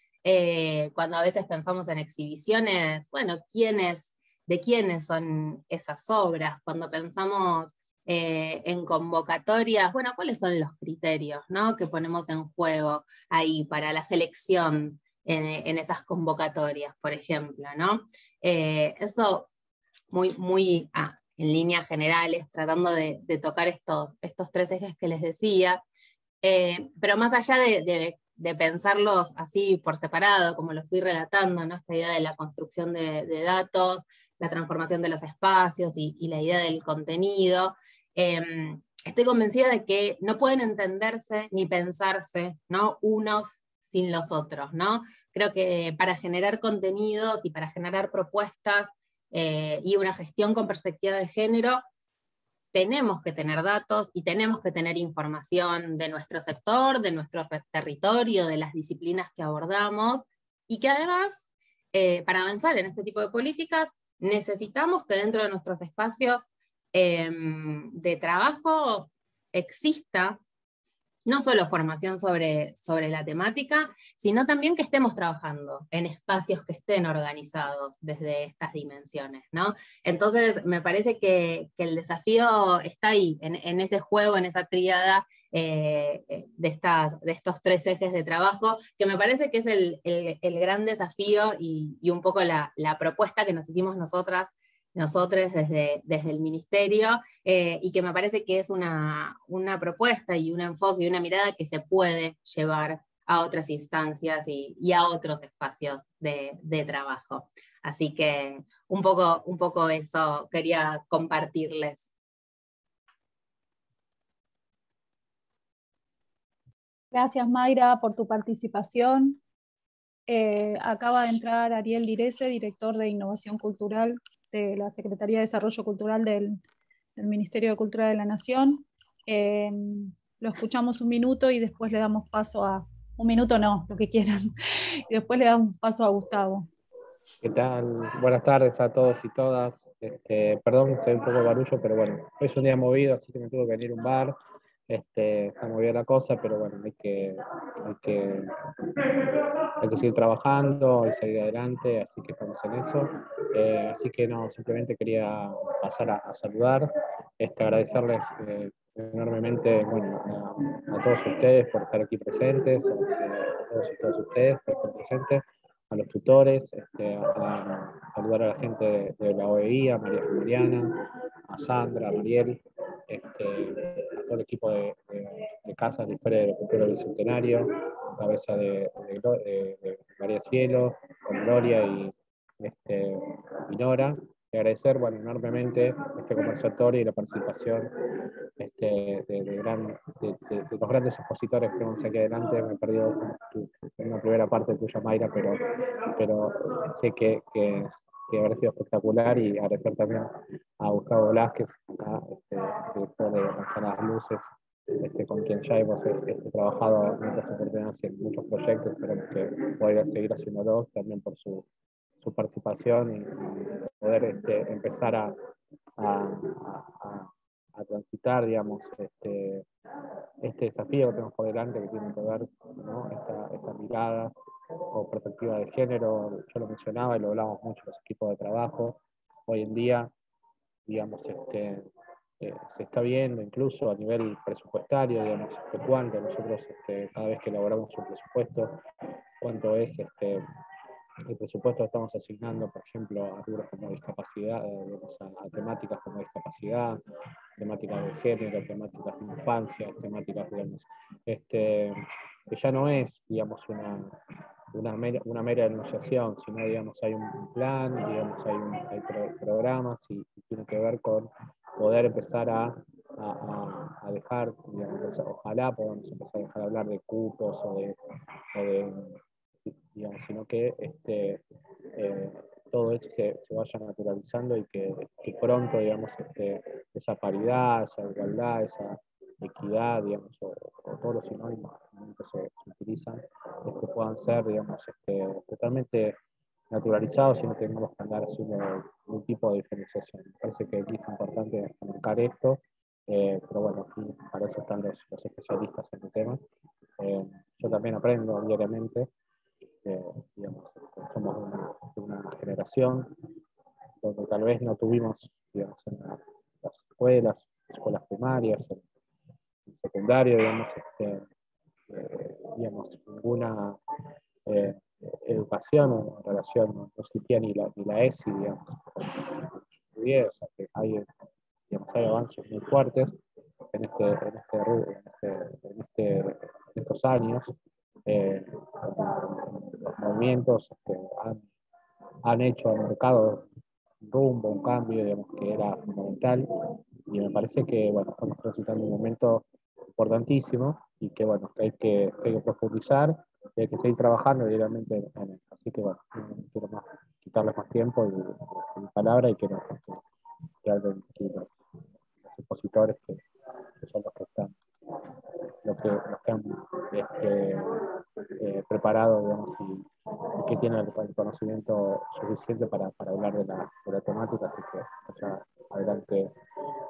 Cuando a veces pensamos en exhibiciones, bueno, ¿de quiénes son esas obras? Cuando pensamos en convocatorias, bueno, ¿cuáles son los criterios, ¿no? que ponemos en juego ahí para la selección en esas convocatorias, por ejemplo, ¿no? Eso muy en líneas generales, tratando de tocar estos tres ejes que les decía, pero más allá de pensarlos así por separado, como lo fui relatando, ¿no? Esta idea de la construcción de datos, la transformación de los espacios y la idea del contenido, estoy convencida de que no pueden entenderse ni pensarse, ¿no? unos sin los otros, ¿no? Creo que para generar contenidos y para generar propuestas y una gestión con perspectiva de género, tenemos que tener datos y tenemos que tener información de nuestro sector, de nuestro territorio, de las disciplinas que abordamos, y que además, para avanzar en este tipo de políticas, necesitamos que dentro de nuestros espacios de trabajo exista no solo formación sobre la temática, sino también que estemos trabajando en espacios que estén organizados desde estas dimensiones, ¿no? Entonces, me parece que el desafío está ahí, en ese juego, en esa tríada de estos tres ejes de trabajo, que me parece que es el gran desafío y un poco la propuesta que nos hicimos nosotros desde el Ministerio, y que me parece que es una propuesta y un enfoque y una mirada que se puede llevar a otras instancias y a otros espacios de trabajo. Así que un poco eso quería compartirles. Gracias, Mayra, por tu participación. Acaba de entrar Ariel Direse, director de Innovación Cultural de la Secretaría de Desarrollo Cultural del Ministerio de Cultura de la Nación. Lo escuchamos un minuto y después le damos paso un minuto no, lo que quieran, y después le damos paso a Gustavo. ¿Qué tal? Buenas tardes a todos y todas. Perdón, estoy un poco barullo, pero bueno, hoy es un día movido, así que me tuve que venir a un bar. Está muy bien la cosa, pero bueno, hay que seguir trabajando y seguir adelante, así que estamos en eso. Así que no, simplemente quería pasar a saludar, agradecerles enormemente, bueno, a todos ustedes por estar aquí presentes, a todos y todas ustedes por estar presentes, a los tutores, a saludar a la gente de la OEI, a Mariana, a Sandra, a Mariel, a todo el equipo de Casas de Historia de la Cultura del Bicentenario, a cabeza de María Cielo, con Gloria y Nora. Y agradecer, bueno, enormemente este conversatorio y la participación de los grandes expositores que tenemos aquí adelante. Me he perdido una primera parte tuya, Mayra, pero sé que habrá sido espectacular, y agradecer también a Gustavo Velázquez, acá, director de Manzanas Luces, con quien ya hemos trabajado en muchas oportunidades y en muchos proyectos. Esperemos que pueda seguir haciéndolo también por su participación y poder empezar a transitar, digamos, este desafío que tenemos por delante, que tiene que ver, ¿no? esta mirada o perspectiva de género. Yo lo mencionaba y lo hablamos mucho en los equipos de trabajo. Hoy en día, digamos, se está viendo incluso a nivel presupuestario, digamos, cuánto nosotros, cada vez que elaboramos un presupuesto, cuánto es el presupuesto que estamos asignando, por ejemplo, a rubros como discapacidad, a temáticas como discapacidad, temáticas de género, temáticas de infancia, temáticas, digamos, que ya no es, digamos, una mera enunciación, sino, digamos, hay un plan, digamos, hay programas y tiene que ver con poder empezar a dejar, digamos, ojalá podamos empezar a dejar de hablar de cupos o de digamos, sino que todo eso se vaya naturalizando y que pronto, digamos, esa paridad, esa igualdad, esa equidad, digamos, o todos los sinónimos que se utilizan, puedan ser, digamos, totalmente naturalizados y no tengamos que andar haciendo un tipo de diferenciación. Me parece que aquí es importante marcar esto, pero bueno, aquí para eso están los especialistas en el tema. Yo también aprendo diariamente, digamos, somos una generación donde tal vez no tuvimos, digamos, en las escuelas primarias, en secundario, digamos, ninguna educación en relación, no existía ni la ESI, digamos, o sea que hay avances muy fuertes en estos años. Los movimientos han hecho al mercado un rumbo, un cambio, digamos, que era fundamental, y me parece que, bueno, estamos transitando un momento importantísimo y que, bueno, que hay que profundizar y hay que seguir trabajando diariamente en él. Así que, bueno, no quiero quitarles más tiempo y palabra, y que hablen aquí los expositores que son los que han preparado, digamos, y que tienen el conocimiento suficiente para hablar de la temática. Así que, adelante,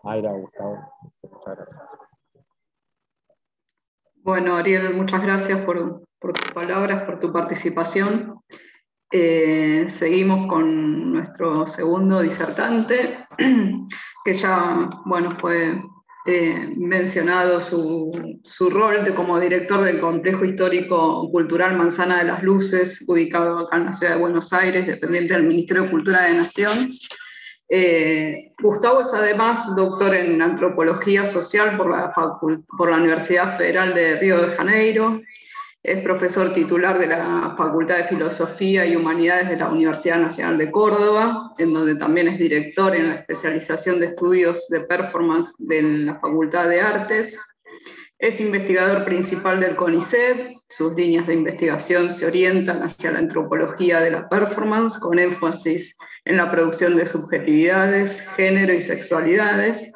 Mayra, Gustavo, muchas gracias. Bueno, Ariel, muchas gracias por tus palabras, por tu participación. Seguimos con nuestro segundo disertante, que ya, bueno, fue mencionado su rol como director del Complejo Histórico Cultural Manzana de las Luces, ubicado acá en la ciudad de Buenos Aires, dependiente del Ministerio de Cultura de Nación. Gustavo es además doctor en Antropología Social por la Universidad Federal de Río de Janeiro. Es profesor titular de la Facultad de Filosofía y Humanidades de la Universidad Nacional de Córdoba, en donde también es director en la especialización de estudios de performance de la Facultad de Artes. Es investigador principal del CONICET. Sus líneas de investigación se orientan hacia la antropología de la performance, con énfasis en la producción de subjetividades, género y sexualidades.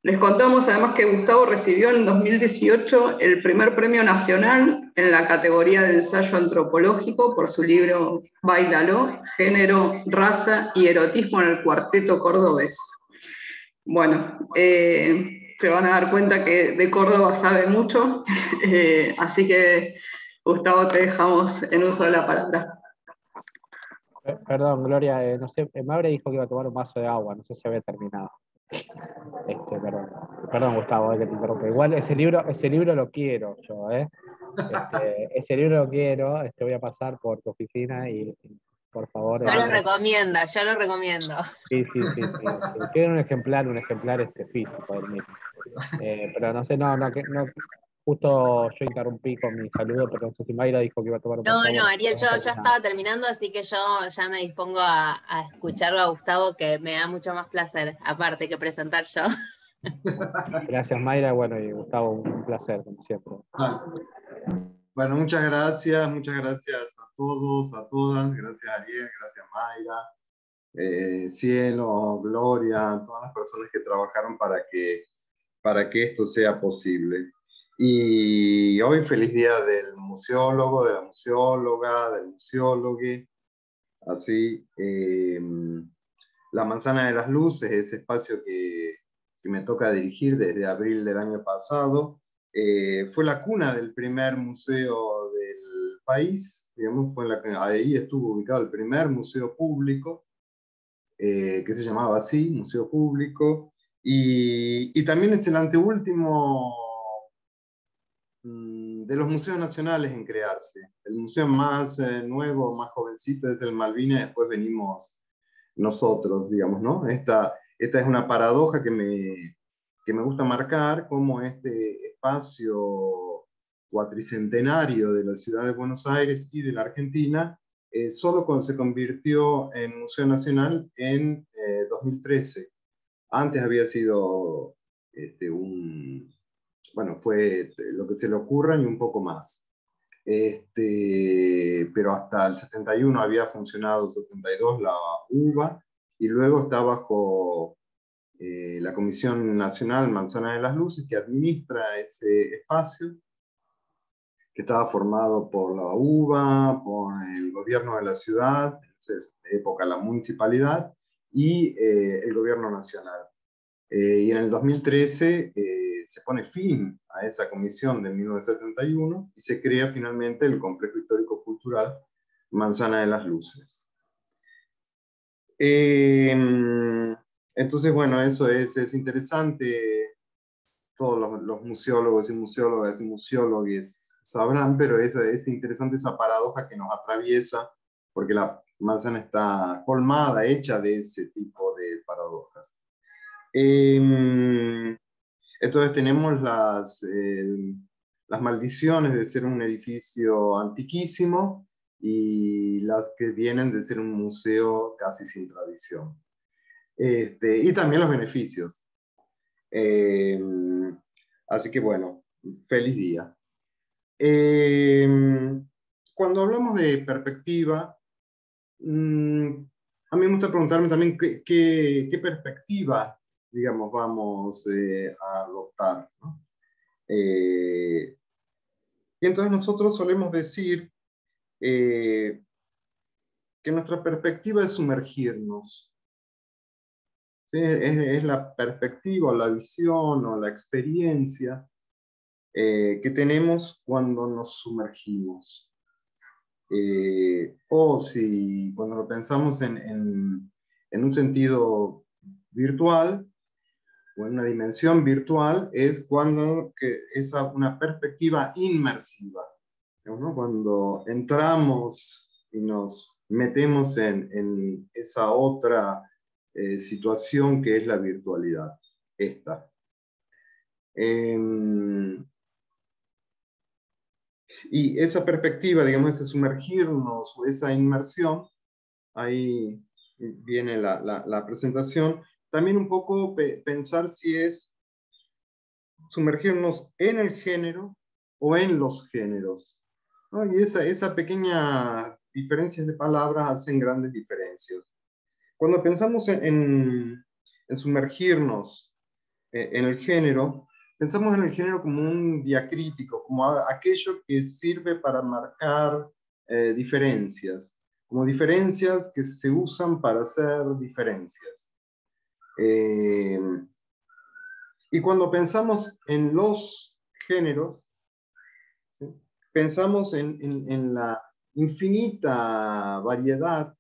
Les contamos además que Gustavo recibió en 2018 el primer premio nacional en la categoría de ensayo antropológico por su libro Báilalo, Género, Raza y Erotismo en el Cuarteto Cordobés. Bueno, se van a dar cuenta que de Córdoba sabe mucho, así que Gustavo, te dejamos en uso de la palabra. Perdón, Gloria, no sé, Maure dijo que iba a tomar un vaso de agua, no sé si había terminado. Perdón, Gustavo, que te interrumpa. Igual ese libro lo quiero yo, ese libro lo quiero, voy a pasar por tu oficina y por favor. Yo lo recomiendo. Sí. Quiero un ejemplar físico del mismo. Pero no sé, no, justo yo interrumpí con mi saludo, pero no sé si Mayra dijo que iba a tomar un vaso de agua. No, Ariel, yo estaba terminando, así que yo ya me dispongo a escucharlo a Gustavo, que me da mucho más placer, aparte que presentar yo. Gracias, Mayra. Bueno, y Gustavo, un placer, como siempre. Bueno, muchas gracias a todos, a todas. Gracias, Ariel, gracias, Mayra, Cielo, Gloria, todas las personas que trabajaron para que esto sea posible. Y hoy feliz día del museólogo, de la museóloga, del museólogo. Así, la Manzana de las Luces, ese espacio que me toca dirigir desde abril del año pasado, fue la cuna del primer museo del país, digamos, ahí estuvo ubicado el primer museo público, que se llamaba así, Museo Público, y también es el anteúltimo de los museos nacionales en crearse. El museo más nuevo, más jovencito es el Malvinas, después venimos nosotros, digamos, ¿no? Esta es una paradoja que me gusta marcar, cómo este espacio cuatricentenario de la ciudad de Buenos Aires y de la Argentina, solo cuando se convirtió en Museo Nacional en 2013. Antes había sido bueno, fue lo que se le ocurra y un poco más. Pero hasta el 71 había funcionado, 72 la UBA, y luego está bajo la Comisión Nacional Manzana de las Luces, que administra ese espacio, que estaba formado por la UBA, por el gobierno de la ciudad, en esa época la municipalidad, y el gobierno nacional. Y en el 2013 se pone fin a esa comisión de 1971 y se crea finalmente el Complejo Histórico Cultural Manzana de las Luces. Entonces, bueno, eso es interesante. Todos los museólogos y museólogas y museólogos sabrán, pero es interesante esa paradoja que nos atraviesa, porque la manzana está colmada, hecha de ese tipo de paradojas. Entonces tenemos las maldiciones de ser un edificio antiquísimo y las que vienen de ser un museo casi sin tradición. Y también los beneficios. Así que bueno, feliz día. Cuando hablamos de perspectiva, a mí me gusta preguntarme también qué perspectiva, digamos, vamos a adoptar, ¿no? Y entonces nosotros solemos decir que nuestra perspectiva es sumergirnos. ¿Sí? Es la perspectiva, o la visión, o la experiencia que tenemos cuando nos sumergimos. O si cuando lo pensamos en un sentido virtual, o en una dimensión virtual, es cuando es una perspectiva inmersiva, ¿no? Cuando entramos y nos metemos en esa otra situación que es la virtualidad. Esta. Y esa perspectiva, digamos, ese sumergirnos o esa inmersión, ahí viene la presentación, también un poco pensar si es sumergirnos en el género o en los géneros, ¿no? Y esa pequeña diferencias de palabras hacen grandes diferencias. Cuando pensamos en sumergirnos en el género, pensamos en el género como un diacrítico, como aquello que sirve para marcar diferencias, como diferencias que se usan para hacer diferencias. Y cuando pensamos en los géneros, ¿sí? Pensamos en la infinita variedad,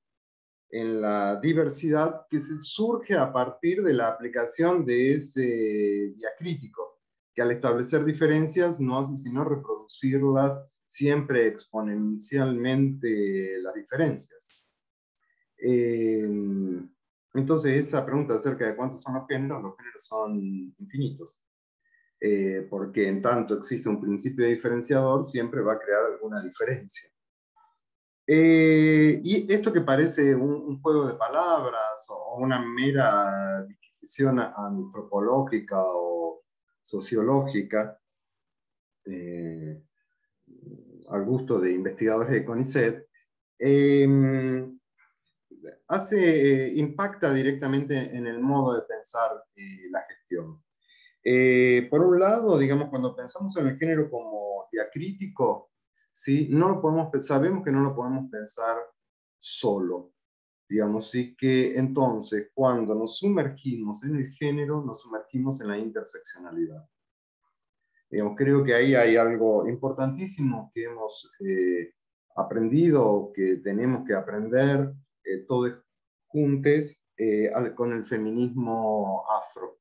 en la diversidad que surge a partir de la aplicación de ese diacrítico, que al establecer diferencias no hace sino reproducirlas siempre exponencialmente las diferencias. Entonces esa pregunta acerca de cuántos son los géneros son infinitos, porque en tanto existe un principio diferenciador, siempre va a crear alguna diferencia. Y esto que parece un juego de palabras o una mera disquisición antropológica o sociológica, al gusto de investigadores de CONICET, impacta directamente en el modo de pensar la gestión. Por un lado, digamos, cuando pensamos en el género como diacrítico, ¿sí? Sabemos que no lo podemos pensar solo, digamos, sí, que entonces cuando nos sumergimos en el género, nos sumergimos en la interseccionalidad. Digamos, creo que ahí hay algo importantísimo que hemos aprendido, que tenemos que aprender todos juntos con el feminismo afro,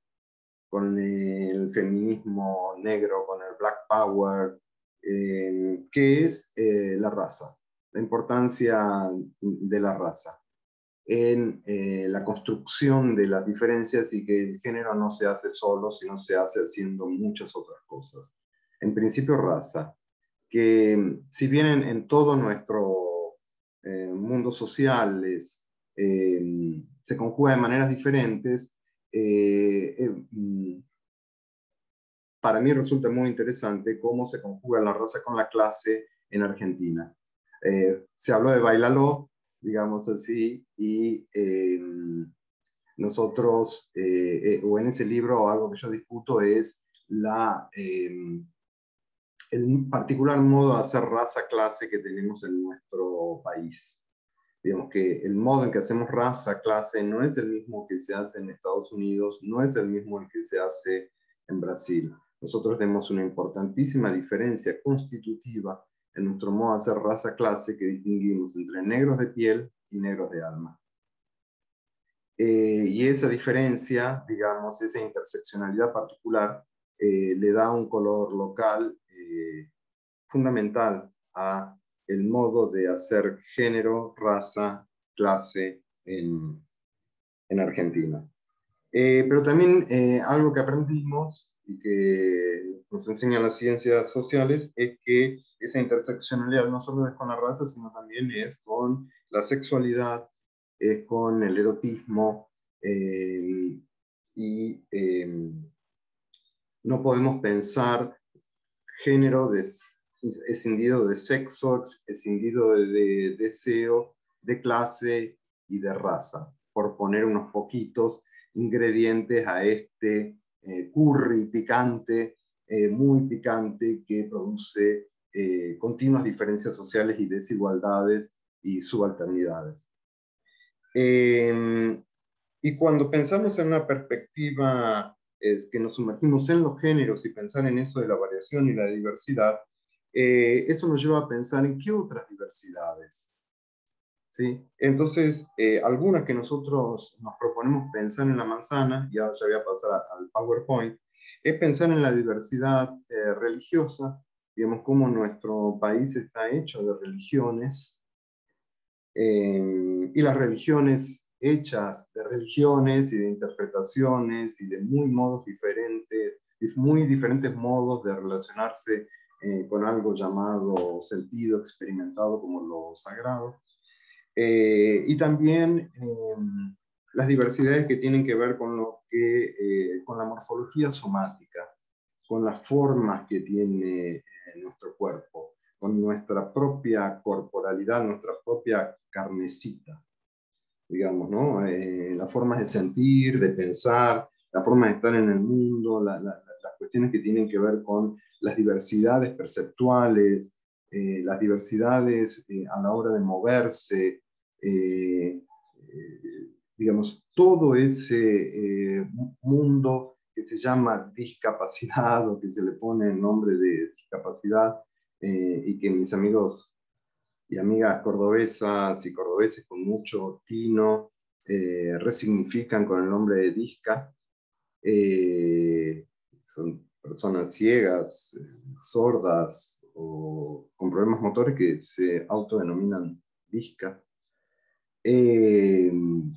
con el feminismo negro, con el Black Power, que es la raza, la importancia de la raza en la construcción de las diferencias y que el género no se hace solo, sino se hace haciendo muchas otras cosas. En principio, raza. que si bien en todo nuestro mundo social se conjuga de maneras diferentes, para mí resulta muy interesante cómo se conjuga la raza con la clase en Argentina. Se habló de Bailaló, digamos así, y nosotros, o en ese libro, algo que yo discuto es el particular modo de hacer raza-clase que tenemos en nuestro país. Digamos que el modo en que hacemos raza-clase no es el mismo que se hace en Estados Unidos, no es el mismo el que se hace en Brasil. Nosotros tenemos una importantísima diferencia constitutiva en nuestro modo de hacer raza-clase, que distinguimos entre negros de piel y negros de alma. Y esa diferencia, digamos, esa interseccionalidad particular, le da un color local fundamental a el modo de hacer género, raza, clase en Argentina. Pero también algo que aprendimos y que nos enseñan las ciencias sociales es que esa interseccionalidad no solo es con la raza, sino también es con la sexualidad, es con el erotismo, y no podemos pensar género escindido de sexo, escindido de deseo, de clase y de raza, por poner unos poquitos ingredientes a este curry picante, muy picante, que produce continuas diferencias sociales y desigualdades y subalternidades. Y cuando pensamos en una perspectiva que nos sumergimos en los géneros y pensar en eso de la variación y la diversidad, eso nos lleva a pensar en qué otras diversidades. ¿Sí? Entonces, algunas que nosotros nos proponemos pensar en la manzana, y ahora ya voy a pasar al PowerPoint, es pensar en la diversidad religiosa, digamos, cómo nuestro país está hecho de religiones, y las religiones hechas de religiones y de interpretaciones y de muy diferentes modos de relacionarse con algo llamado sentido experimentado como lo sagrado. Y también las diversidades que tienen que ver con con la morfología somática, con las formas que tiene nuestro cuerpo, con nuestra propia corporalidad, nuestra propia carnecita, digamos, ¿no? Las formas de sentir, de pensar, la forma de estar en el mundo, las cuestiones que tienen que ver con las diversidades perceptuales, las diversidades a la hora de moverse, digamos, todo ese mundo que se llama discapacidad, o que se le pone el nombre de discapacidad, y que mis amigos y amigas cordobesas y cordobeses con mucho tino resignifican con el nombre de disca. Son personas ciegas, sordas o con problemas motores que se autodenominan disca, en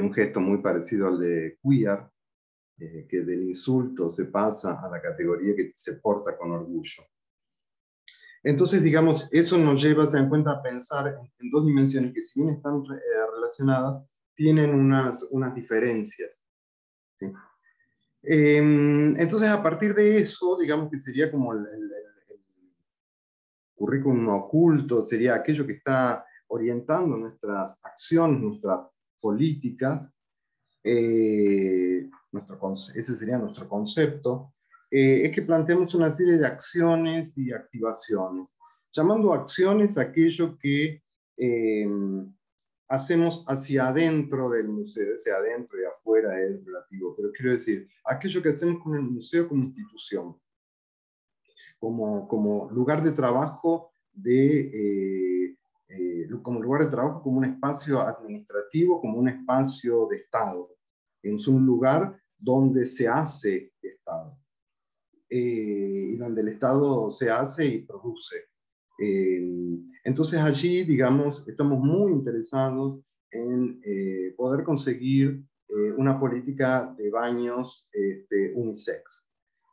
un gesto muy parecido al de queer, que del insulto se pasa a la categoría que se porta con orgullo. Entonces, digamos, eso nos lleva, se dan cuenta, a pensar en dos dimensiones que, si bien están relacionadas, tienen unas diferencias. ¿Sí? Entonces, a partir de eso, digamos que sería como el currículum oculto, sería aquello que está orientando nuestras acciones, nuestras políticas. Ese sería nuestro concepto. Es que planteamos una serie de acciones y activaciones, llamando acciones aquello que hacemos hacia adentro del museo. Ese adentro y afuera es relativo, pero quiero decir, aquello que hacemos con el museo como institución, como lugar de trabajo, como lugar de trabajo, como un espacio administrativo, como un espacio de Estado. Es un lugar donde se hace Estado, y donde el Estado se hace y produce. Entonces allí, digamos, estamos muy interesados en poder conseguir una política de baños unisex.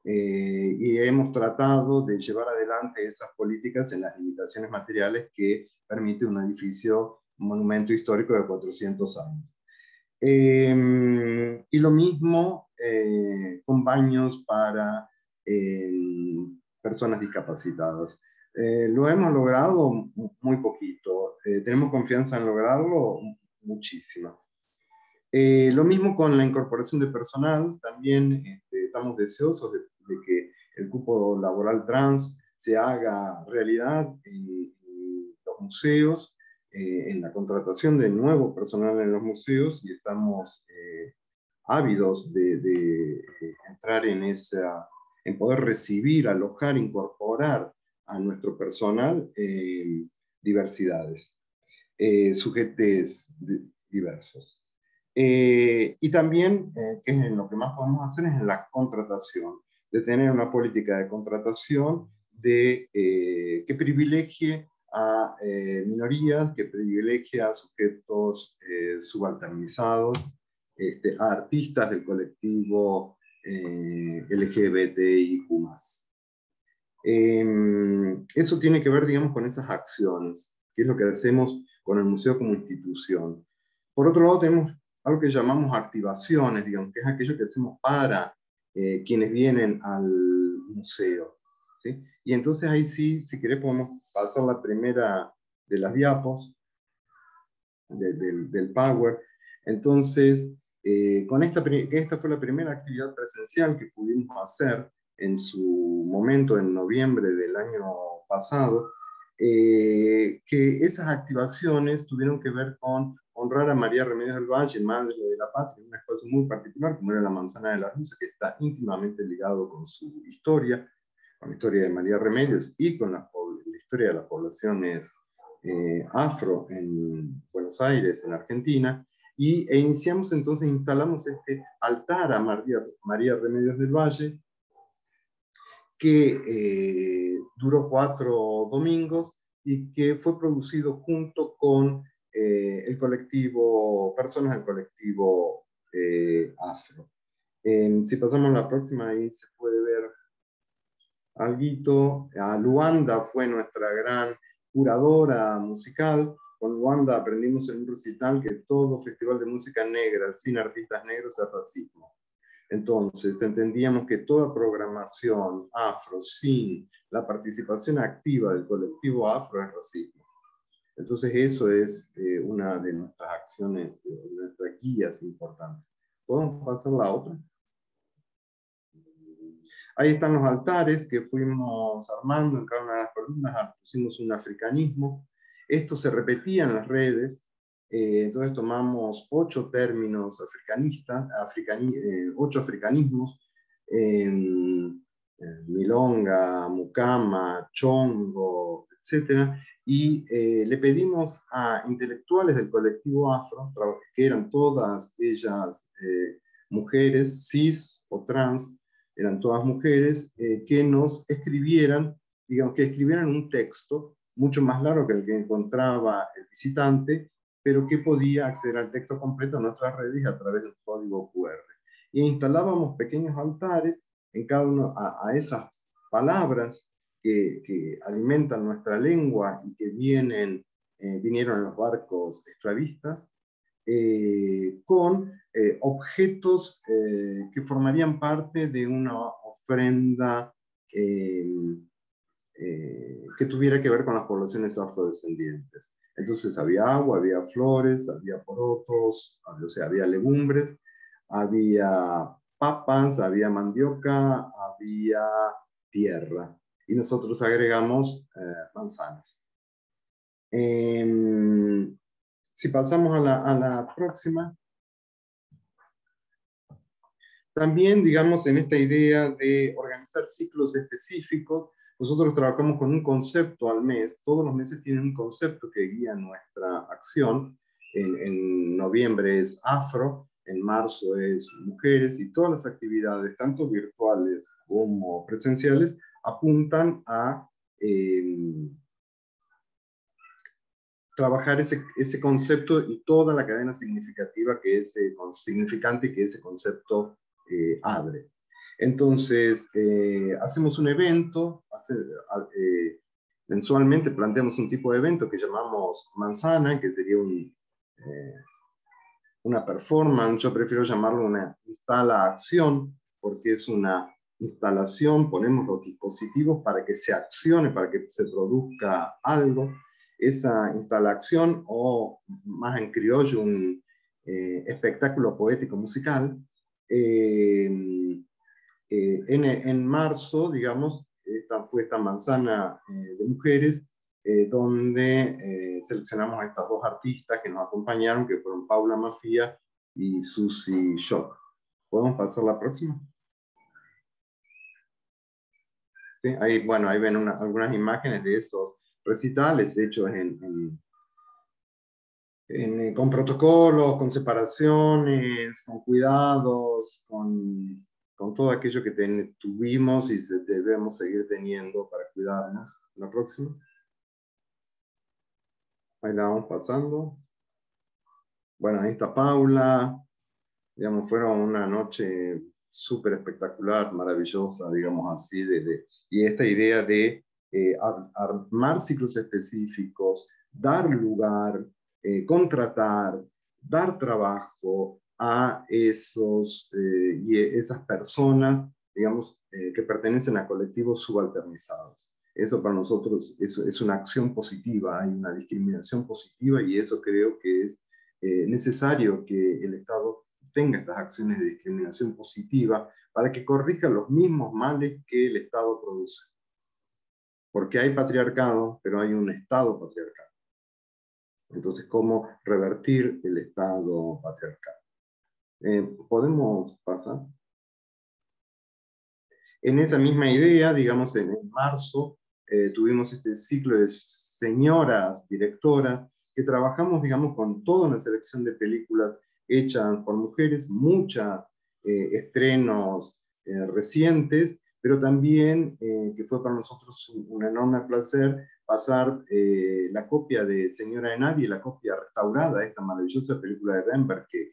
y hemos tratado de llevar adelante esas políticas en las limitaciones materiales que permite un edificio, un monumento histórico de 400 años. Y lo mismo con baños para personas discapacitadas. Lo hemos logrado muy poquito. Tenemos confianza en lograrlo muchísima. Lo mismo con la incorporación de personal. También estamos deseosos de que el cupo laboral trans se haga realidad en los museos, en la contratación de nuevo personal en los museos, y estamos ávidos de entrar en poder recibir, alojar, incorporar a nuestro personal diversidades, sujetos diversos. Y también, que es en lo que más podemos hacer, es en la contratación, de tener una política de contratación que privilegie a minorías, que privilegie a sujetos subalternizados, a artistas del colectivo LGBTIQ+. Eso tiene que ver, digamos, con esas acciones, que es lo que hacemos con el museo como institución. Por otro lado, tenemos algo que llamamos activaciones, digamos, que es aquello que hacemos para quienes vienen al museo, ¿sí? Y entonces ahí sí, si querés, podemos pasar la primera de las diapos del Power. Entonces, esta fue la primera actividad presencial que pudimos hacer en su momento, en noviembre del año pasado, que esas activaciones tuvieron que ver con honrar a María Remedios del Valle, madre de la patria, un espacio muy particular, como era la Manzana de las Luces, que está íntimamente ligado con su historia, con la historia de María Remedios y con la historia de las poblaciones afro en Buenos Aires, en Argentina, iniciamos entonces, instalamos este altar a María Remedios del Valle, que duró 4 domingos y que fue producido junto con el colectivo, personas del colectivo afro. Si pasamos a la próxima, ahí se puede ver alguito. Luanda fue nuestra gran curadora musical. Con Luanda aprendimos en un recital que todo festival de música negra sin artistas negros es racismo. Entonces entendíamos que toda programación afro sin la participación activa del colectivo afro es racismo. Entonces eso es una de nuestras acciones, de nuestras guías importantes. ¿Podemos pasar la otra? Ahí están los altares que fuimos armando en cada una de las columnas, pusimos un africanismo. Esto se repetía en las redes, entonces tomamos 8 términos africanistas, 8 africanismos, milonga, mucama, chongo, etc. Y le pedimos a intelectuales del colectivo afro, que eran todas ellas mujeres, cis o trans, eran todas mujeres, que nos escribieran, digamos, que escribieran un texto mucho más largo que el que encontraba el visitante, pero que podía acceder al texto completo en nuestras redes a través del código QR. Y instalábamos pequeños altares en cada uno a esas palabras que alimentan nuestra lengua y que vinieron en los barcos esclavistas, con objetos que formarían parte de una ofrenda que tuviera que ver con las poblaciones afrodescendientes. Entonces había agua, había flores, había porotos, o sea, había legumbres, había papas, había mandioca, había tierra. Y nosotros agregamos manzanas. Si pasamos a la próxima. También, digamos, en esta idea de organizar ciclos específicos, nosotros trabajamos con un concepto al mes. Todos los meses tienen un concepto que guía nuestra acción. En noviembre es afro, en marzo es mujeres, y todas las actividades, tanto virtuales como presenciales, apuntan a trabajar ese concepto y toda la cadena significativa significante que ese concepto abre. Entonces, hacemos un evento, mensualmente planteamos un tipo de evento que llamamos Manzana, que sería una performance. Yo prefiero llamarlo una instala-acción, porque es una instalación, ponemos los dispositivos para que se accione, para que se produzca algo. Esa instalación, o más en criollo, un espectáculo poético musical, en marzo, digamos, fue esta manzana de mujeres, donde seleccionamos a estas dos artistas que nos acompañaron, que fueron Paula Mafia y Susie Shock. ¿Podemos pasar a la próxima? ¿Sí? Ahí, bueno, ahí ven algunas imágenes de esos recitales hechos con protocolos, con separaciones, con cuidados, con todo aquello que tuvimos y debemos seguir teniendo para cuidarnos. La próxima. Ahí la vamos pasando. Bueno, ahí está Paula. Digamos, fueron una noche súper espectacular, maravillosa, digamos así, y esta idea de armar ciclos específicos, dar lugar, contratar, dar trabajo a esas personas, digamos, que pertenecen a colectivos subalternizados. Eso para nosotros es una acción positiva, hay una discriminación positiva, y eso creo que es necesario que el Estado tenga estas acciones de discriminación positiva para que corrija los mismos males que el Estado produce. Porque hay patriarcado, pero hay un Estado patriarcal. Entonces, ¿cómo revertir el Estado patriarcal? ¿Podemos pasar? En esa misma idea, digamos, en marzo, tuvimos este ciclo de señoras directoras que trabajamos, digamos, con toda una selección de películas hechas por mujeres, muchas estrenos recientes, pero también que fue para nosotros un enorme placer pasar la copia de Señora de Nadie, la copia restaurada de esta maravillosa película de Bemberg que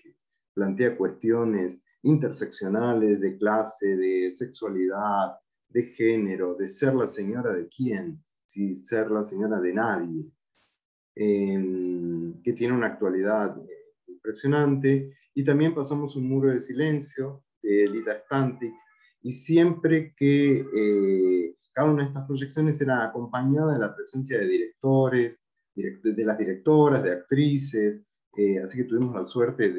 plantea cuestiones interseccionales, de clase, de sexualidad, de género, de ser la señora de quién, si ser la señora de nadie, que tiene una actualidad impresionante. Y también pasamos Un muro de silencio, de Lita Stantic, y siempre que cada una de estas proyecciones era acompañada de la presencia de directores, de las directoras, de actrices, así que tuvimos la suerte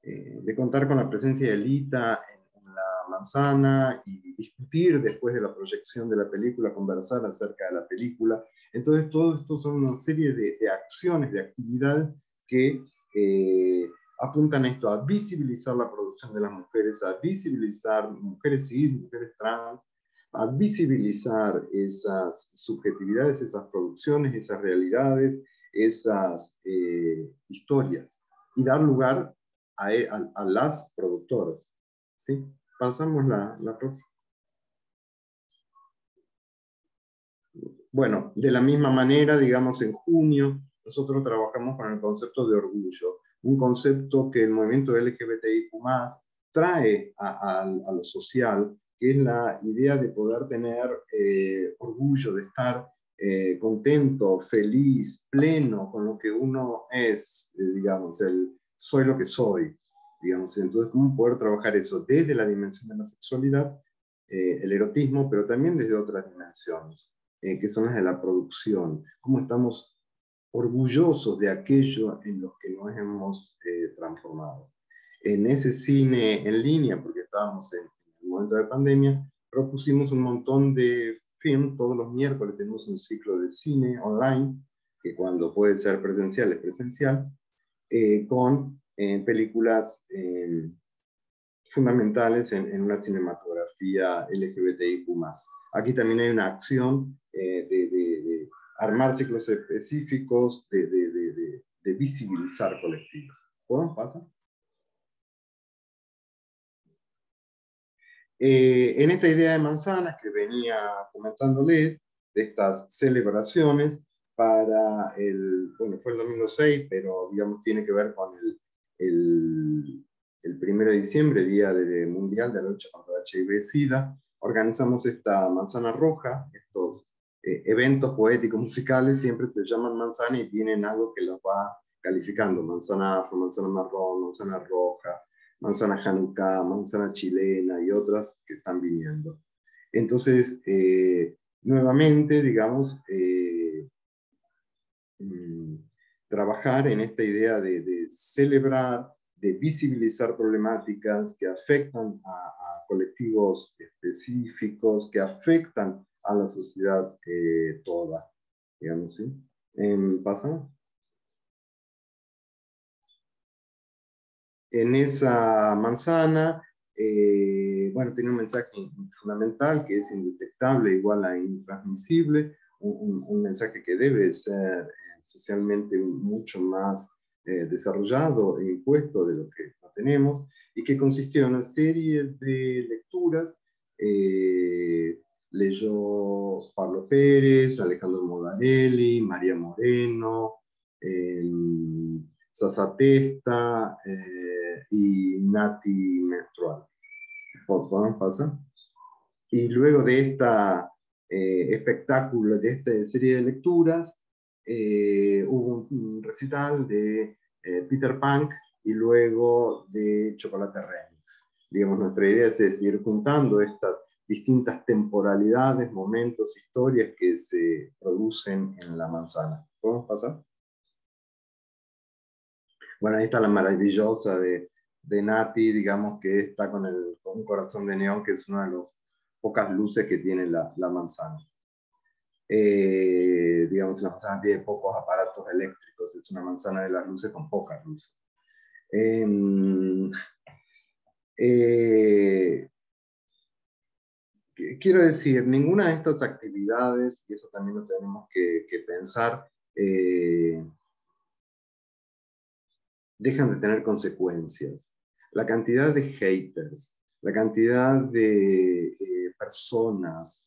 de contar con la presencia de Lita en la manzana y discutir después de la proyección de la película, conversar acerca de la película. Entonces, todo esto son una serie de acciones, de actividades que apuntan a esto, a visibilizar la producción de las mujeres, a visibilizar mujeres cis, mujeres trans, a visibilizar esas subjetividades, esas producciones, esas realidades, esas historias, y dar lugar a las productoras. ¿Sí? Pasamos la próxima. Bueno, de la misma manera, digamos, en junio, nosotros trabajamos con el concepto de orgullo, un concepto que el movimiento LGBTIQ+ trae a lo social, que es la idea de poder tener orgullo, de estar contento, feliz, pleno con lo que uno es, digamos, soy lo que soy, digamos. Entonces, ¿cómo poder trabajar eso desde la dimensión de la sexualidad, el erotismo, pero también desde otras dimensiones, que son las de la producción? ¿Cómo estamos orgullosos de aquello en lo que nos hemos transformado? En ese cine en línea, porque estábamos en el momento de pandemia, propusimos un montón de film. Todos los miércoles tenemos un ciclo de cine online, que cuando puede ser presencial es presencial, con películas fundamentales en una cinematografía LGBTIQ+. Aquí también hay una acción de armar ciclos específicos, de visibilizar colectivos. ¿Podemos pasar? En esta idea de manzanas que venía comentándoles, de estas celebraciones para bueno, fue el domingo 6, pero digamos tiene que ver con el 1 de diciembre, Día Mundial de la Lucha contra HIV-Sida, organizamos esta manzana roja, estos eventos poéticos musicales siempre se llaman manzana y tienen algo que los va calificando: manzana afro, manzana marrón, manzana roja, manzana Hanukkah, manzana chilena y otras que están viniendo. Entonces, nuevamente, digamos, trabajar en esta idea de celebrar, de visibilizar problemáticas que afectan a colectivos específicos, que afectan a la sociedad toda, digamos, ¿sí? ¿Pasa? En esa manzana, bueno, tiene un mensaje fundamental que es indetectable igual a intransmisible, un mensaje que debe ser socialmente mucho más desarrollado e impuesto de lo que lo tenemos, y que consistió en una serie de lecturas. Leyó Pablo Pérez, Alejandro Modarelli, María Moreno, Sasatesta y Nati Menstrual. ¿Podemos pasar? Y luego de esta espectáculo, de esta serie de lecturas, hubo un recital de Peter Punk y luego de Chocolate Remix. Digamos, nuestra idea es ir juntando estas distintas temporalidades, momentos, historias que se producen en la manzana. ¿Podemos pasar? Bueno, ahí está la maravillosa de Nati, digamos, que está con un corazón de neón, que es una de las pocas luces que tiene la manzana. Digamos, la manzana tiene pocos aparatos eléctricos, es una manzana de las luces con pocas luces. Quiero decir, ninguna de estas actividades, y eso también lo tenemos que pensar, dejan de tener consecuencias. La cantidad de haters, la cantidad de personas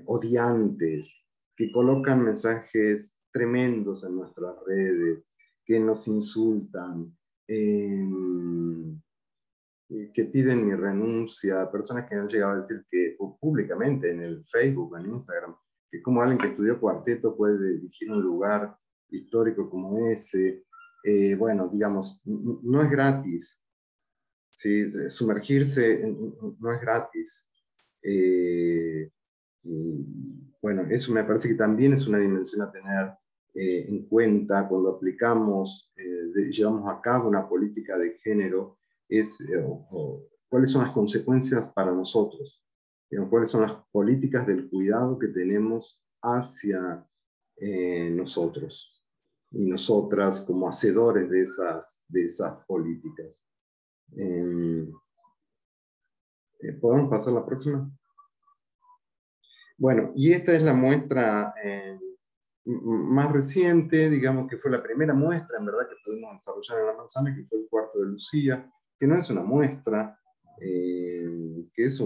odiantes que colocan mensajes tremendos en nuestras redes, que nos insultan, que piden mi renuncia, personas que han llegado a decir que públicamente en el Facebook, en Instagram, que como alguien que estudió cuarteto puede dirigir un lugar histórico como ese. Bueno, digamos, no es gratis. ¿Sí? Sumergirse no es gratis. Bueno, eso me parece que también es una dimensión a tener en cuenta cuando aplicamos, llevamos a cabo una política de género, cuáles son las consecuencias para nosotros, cuáles son las políticas del cuidado que tenemos hacia nosotros y nosotras como hacedores de esas políticas. ¿Podemos pasar a la próxima? Bueno, y esta es la muestra más reciente, digamos que fue la primera muestra, en verdad, que pudimos desarrollar en la manzana, que fue el cuarto de Lucía, que no es una muestra, que es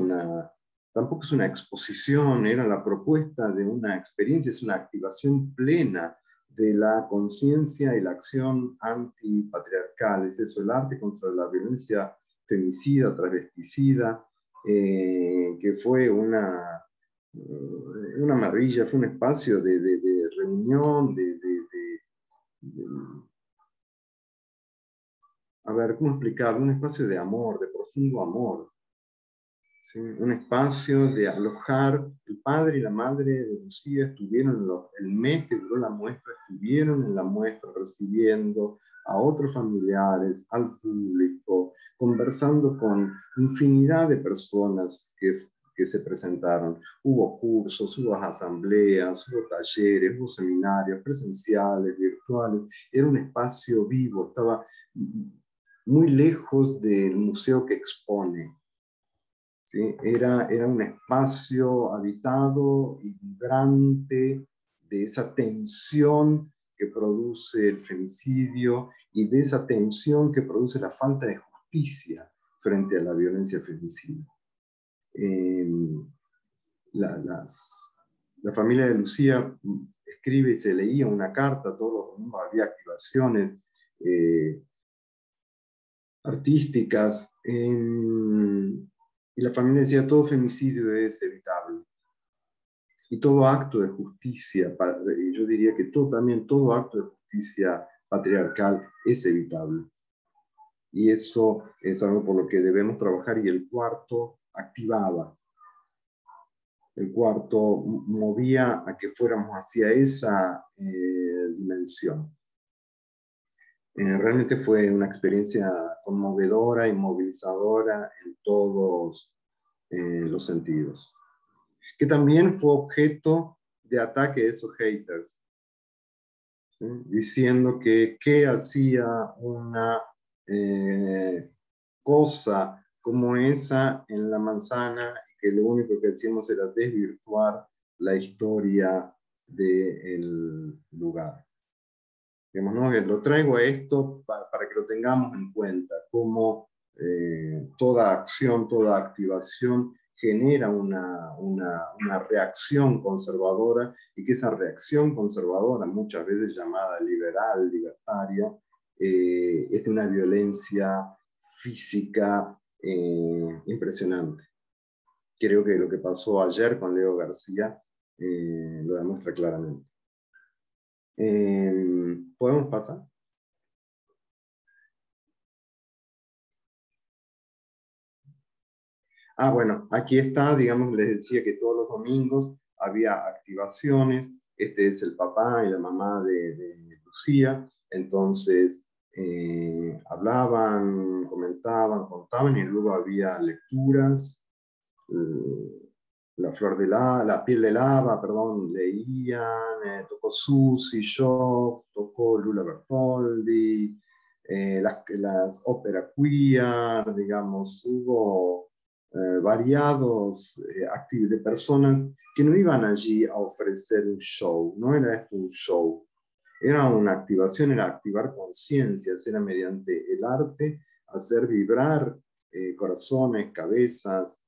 tampoco es una exposición, era la propuesta de una experiencia, es una activación plena de la conciencia y la acción antipatriarcal, es eso, el arte contra la violencia femicida, travesticida, que fue una maravilla, fue un espacio de reunión, a ver, ¿cómo explicarlo? Un espacio de amor, de profundo amor. ¿Sí? Un espacio de alojar. El padre y la madre de Lucía estuvieron, el mes que duró la muestra, estuvieron en la muestra recibiendo a otros familiares, al público, conversando con infinidad de personas que se presentaron. Hubo cursos, hubo asambleas, hubo talleres, hubo seminarios presenciales, virtuales. Era un espacio vivo, estaba muy lejos del museo que expone. ¿Sí? Era un espacio habitado y vibrante de esa tensión que produce el femicidio y de esa tensión que produce la falta de justicia frente a la violencia femicida. La familia de Lucía escribe y se leía una carta todos los domingos, había activaciones artísticas. Y la familia decía, todo femicidio es evitable. Y todo acto de justicia, yo diría que también todo acto de justicia patriarcal es evitable. Y eso es algo por lo que debemos trabajar, y el cuarto activaba. El cuarto movía a que fuéramos hacia esa dimensión. Realmente fue una experiencia conmovedora y movilizadora en todos los sentidos. Que también fue objeto de ataque de esos haters, ¿sí? Diciendo que qué hacía una cosa como esa en la manzana, y que lo único que hacíamos era desvirtuar la historia del lugar. Digamos, ¿no? Lo traigo a esto para que lo tengamos en cuenta, cómo toda acción, toda activación genera una reacción conservadora, y que esa reacción conservadora, muchas veces llamada liberal, libertaria, es de una violencia física impresionante. Creo que lo que pasó ayer con Leo García lo demuestra claramente. ¿Podemos pasar? Bueno, aquí está, digamos, les decía que todos los domingos había activaciones. Este es el papá y la mamá de Lucía. Entonces, hablaban, comentaban, contaban, y luego había lecturas. La piel de lava, perdón, leían, tocó Susi, yo, tocó Lula Bertoldi, las óperas queer, digamos, hubo variados de personas que no iban allí a ofrecer un show, no era esto un show, era una activación, era activar conciencias, era mediante el arte hacer vibrar corazones, cabezas,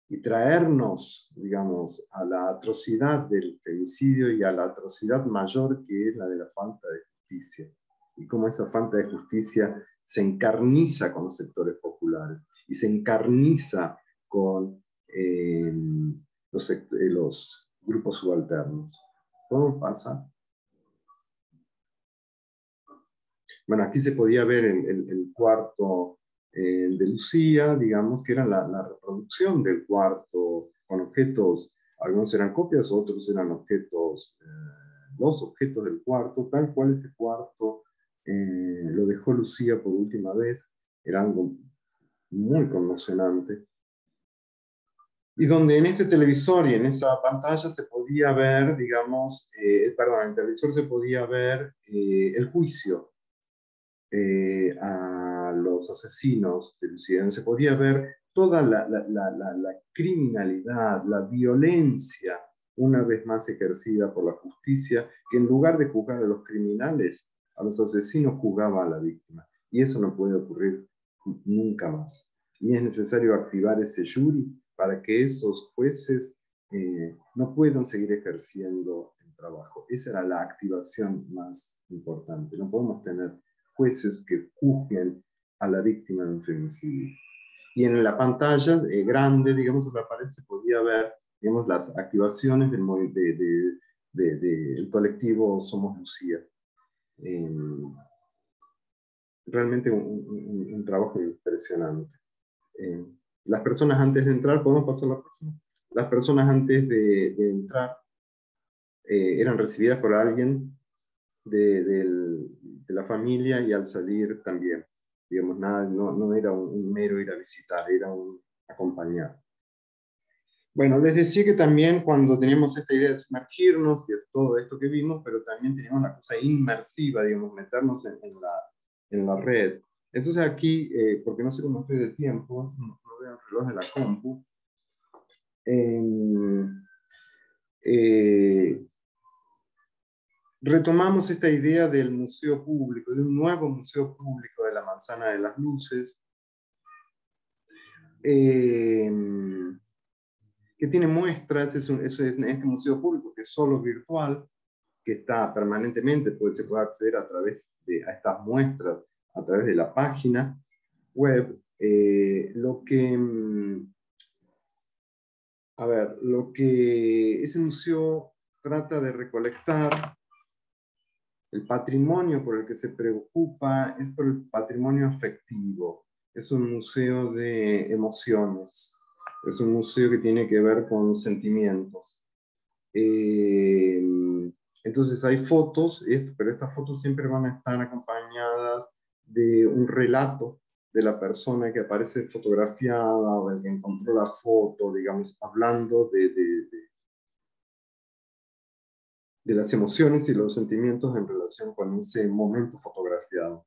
y traernos, digamos, a la atrocidad del femicidio y a la atrocidad mayor, que es la de la falta de justicia. Y cómo esa falta de justicia se encarniza con los sectores populares y se encarniza con los grupos subalternos. ¿Cómo pasa? Bueno, aquí se podía ver el cuarto de Lucía, digamos, que era la reproducción del cuarto con objetos, algunos eran copias, otros eran objetos, los objetos del cuarto, tal cual ese cuarto lo dejó Lucía por última vez. Era algo muy conmocionante. Y donde en este televisor y en esa pantalla se podía ver, digamos, en el televisor se podía ver el juicio a los asesinos de Lucía. Se podía ver toda la criminalidad, la violencia, una vez más ejercida por la justicia, que en lugar de juzgar a los criminales, a los asesinos, juzgaba a la víctima. Y eso no puede ocurrir nunca más. Y es necesario activar ese jury para que esos jueces no puedan seguir ejerciendo el trabajo. Esa era la activación más importante. No podemos tener jueces que juzguen a la víctima de un femicidio. Y en la pantalla grande, digamos, sobre la pared se podía ver, digamos, las activaciones del colectivo Somos Lucía. Realmente un trabajo impresionante. Las personas antes de entrar, ¿podemos pasar la próxima? Las personas antes de entrar eran recibidas por alguien de la familia, y al salir también, digamos, no era un mero ir a visitar, era un acompañar. Bueno, les decía que también cuando teníamos esta idea de sumergirnos, que es todo esto que vimos, pero también teníamos la cosa inmersiva, digamos, meternos en la red. Entonces aquí, porque no sé cómo estoy de tiempo, no veo el reloj de la compu, retomamos esta idea del museo público, de un nuevo museo público de la Manzana de las Luces, que tiene muestras. Es este museo público que es solo virtual, que está permanentemente, se puede acceder a estas muestras a través de la página web, Lo que ese museo trata de recolectar, el patrimonio por el que se preocupa es por el patrimonio afectivo. Es un museo de emociones. Es un museo que tiene que ver con sentimientos. Entonces hay fotos, pero estas fotos siempre van a estar acompañadas de un relato de la persona que aparece fotografiada o del que encontró la foto, digamos, hablando de las emociones y los sentimientos en relación con ese momento fotografiado.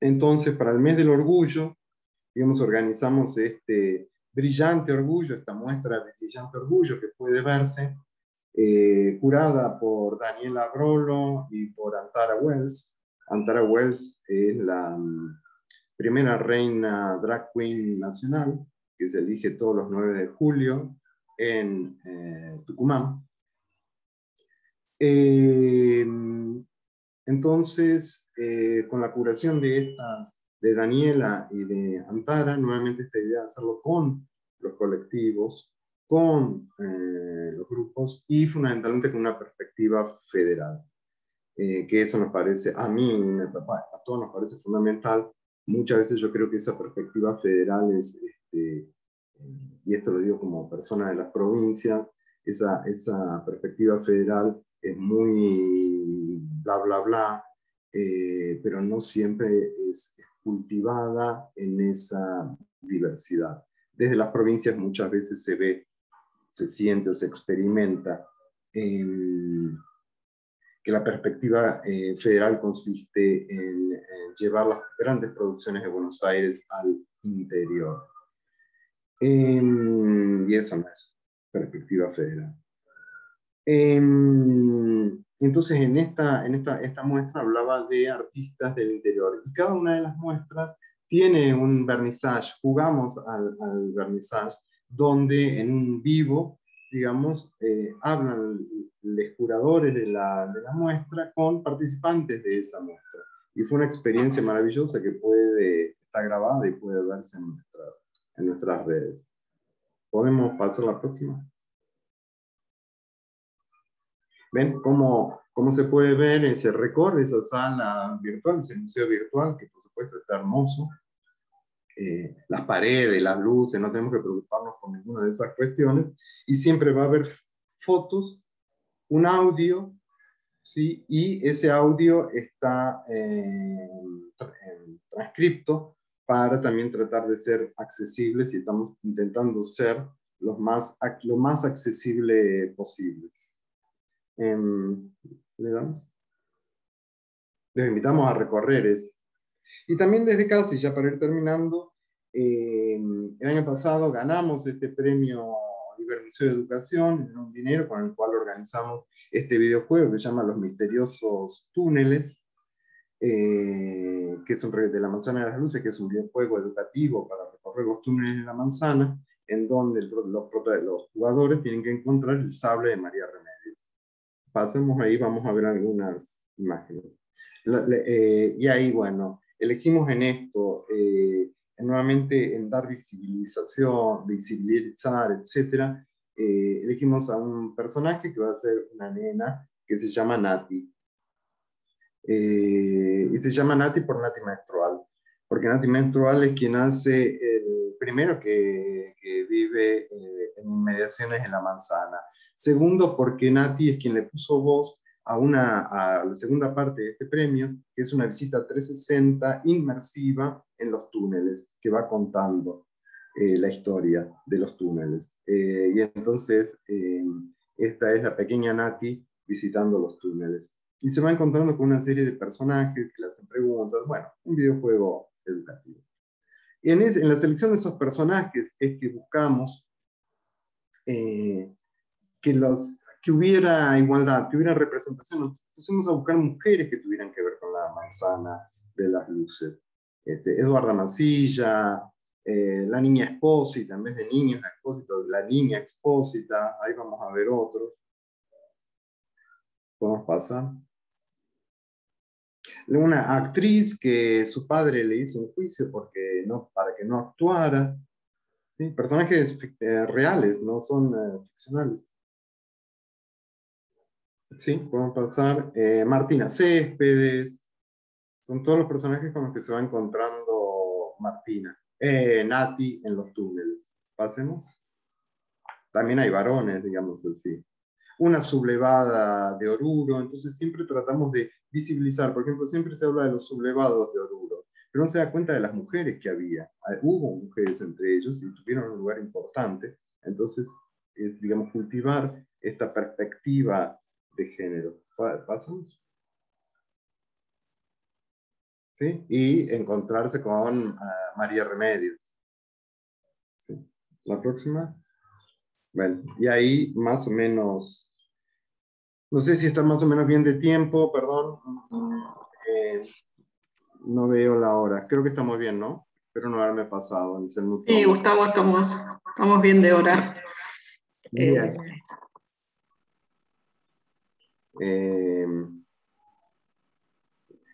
Entonces, para el mes del orgullo, digamos, organizamos este brillante orgullo, esta muestra de brillante orgullo que puede verse, curada por Daniela Brolo y por Antara Wells. Antara Wells es la primera reina drag queen nacional, que se elige todos los 9 de julio en Tucumán. Entonces, con la curación de Daniela y de Antara, nuevamente esta idea de hacerlo con los colectivos, con los grupos y fundamentalmente con una perspectiva federal. Que eso nos parece, a todos nos parece fundamental. Muchas veces yo creo que esa perspectiva federal es, y esto lo digo como persona de las provincias, esa perspectiva federal es muy bla, bla, bla, pero no siempre es cultivada en esa diversidad. Desde las provincias muchas veces se ve, se siente o se experimenta que la perspectiva federal consiste en llevar las grandes producciones de Buenos Aires al interior. Y esa no es perspectiva federal. Entonces, esta muestra hablaba de artistas del interior. Y cada una de las muestras tiene un vernissage. Jugamos al vernissage, donde en un vivo, digamos, hablan los curadores de la muestra con participantes de esa muestra. Y fue una experiencia maravillosa que está grabada y puede verse en nuestras redes. ¿Podemos pasar a la próxima? ¿Ven cómo se puede ver? Se recorre esa sala virtual, ese museo virtual, que por supuesto está hermoso. Las paredes, las luces, no tenemos que preocuparnos por ninguna de esas cuestiones. Y siempre va a haber fotos, un audio, ¿sí? Y ese audio está transcripto para también tratar de ser accesibles, y estamos intentando ser lo más accesible posibles. ¿Le damos? Les invitamos a recorrer eso. Y también desde casa, y ya para ir terminando, el año pasado ganamos este premio Ibermuseo de Educación, era un dinero con el cual organizamos este videojuego que se llama Los Misteriosos Túneles, que es de la Manzana de las Luces, que es un videojuego educativo para recorrer los túneles de la manzana, en donde los jugadores tienen que encontrar el sable de María Remedios. Pasemos ahí, vamos a ver algunas imágenes. Y ahí, bueno, elegimos en esto, nuevamente en dar visibilizar, etc. Elegimos a un personaje que va a ser una nena que se llama Nati. Y se llama Nati por Nati Menstrual, porque Nati Menstrual es quien hace el primero que vive en inmediaciones de la manzana. Segundo, porque Nati es quien le puso voz a la segunda parte de este premio, que es una visita 360 inmersiva en los túneles, que va contando la historia de los túneles. Y entonces, esta es la pequeña Nati visitando los túneles. Y se va encontrando con una serie de personajes que le hacen preguntas. Bueno, un videojuego educativo. Y en la selección de esos personajes es que buscamos que hubiera igualdad, que hubiera representación. Nos pusimos a buscar mujeres que tuvieran que ver con la manzana de las luces. Eduarda Mancilla, la niña Expósita, en vez de niños Expósitos, la niña Expósita. Ahí vamos a ver otros. ¿Podemos pasar? Una actriz que su padre le hizo un juicio para que no actuara. ¿Sí? Personajes reales, no son ficcionales. Sí, podemos pasar. Martina Céspedes. Son todos los personajes con los que se va encontrando Nati en los túneles. Pasemos. También hay varones, digamos así. Una sublevada de Oruro, entonces siempre tratamos de visibilizar, por ejemplo, siempre se habla de los sublevados de Oruro, pero no se da cuenta de las mujeres que había. Hubo mujeres entre ellos y tuvieron un lugar importante, entonces, digamos, cultivar esta perspectiva de género. ¿Pasamos? ¿Sí? Y encontrarse con María Remedios. ¿Sí? La próxima. Bueno, y ahí más o menos, no sé si está más o menos bien de tiempo, perdón. No veo la hora. Creo que estamos bien, ¿no? Espero no haberme pasado. Sí, Gustavo, estamos bien de hora. Bien.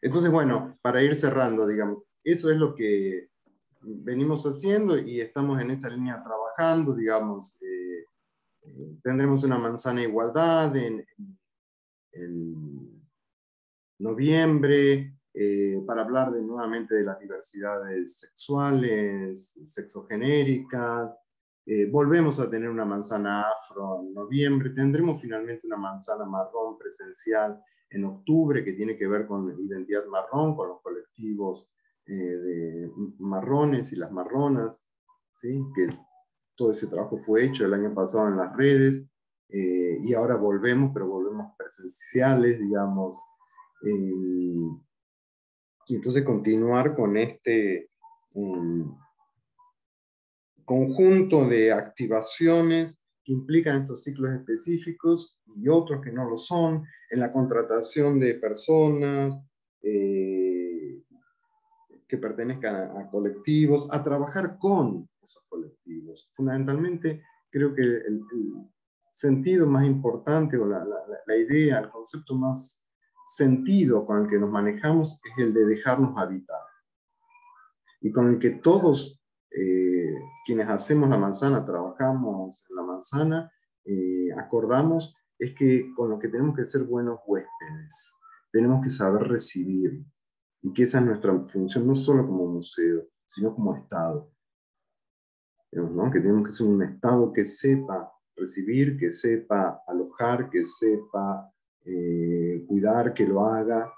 Entonces, bueno, para ir cerrando, digamos, eso es lo que venimos haciendo y estamos en esa línea trabajando, digamos. Tendremos una manzana igualdad en noviembre, para hablar nuevamente de las diversidades sexuales, sexogenéricas. Volvemos a tener una manzana afro en noviembre. Tendremos finalmente una manzana marrón presencial en octubre, que tiene que ver con la identidad marrón, con los colectivos de marrones y las marronas, ¿sí? Que todo ese trabajo fue hecho el año pasado en las redes, y ahora volvemos, pero volvemos presenciales, digamos. Y entonces continuar con este conjunto de activaciones que implican estos ciclos específicos y otros que no lo son, en la contratación de personas que pertenezcan a colectivos, a trabajar con esos colectivos. Fundamentalmente, creo que el sentido más importante o la idea, el concepto más sentido con el que nos manejamos es el de dejarnos habitar. Y con el que todos quienes hacemos la manzana, trabajamos en la manzana, acordamos, es que con lo que tenemos que ser buenos huéspedes, tenemos que saber recibir, y que esa es nuestra función, no solo como museo, sino como Estado. ¿No? Que tenemos que ser un Estado que sepa recibir, que sepa alojar, que sepa cuidar, que lo haga,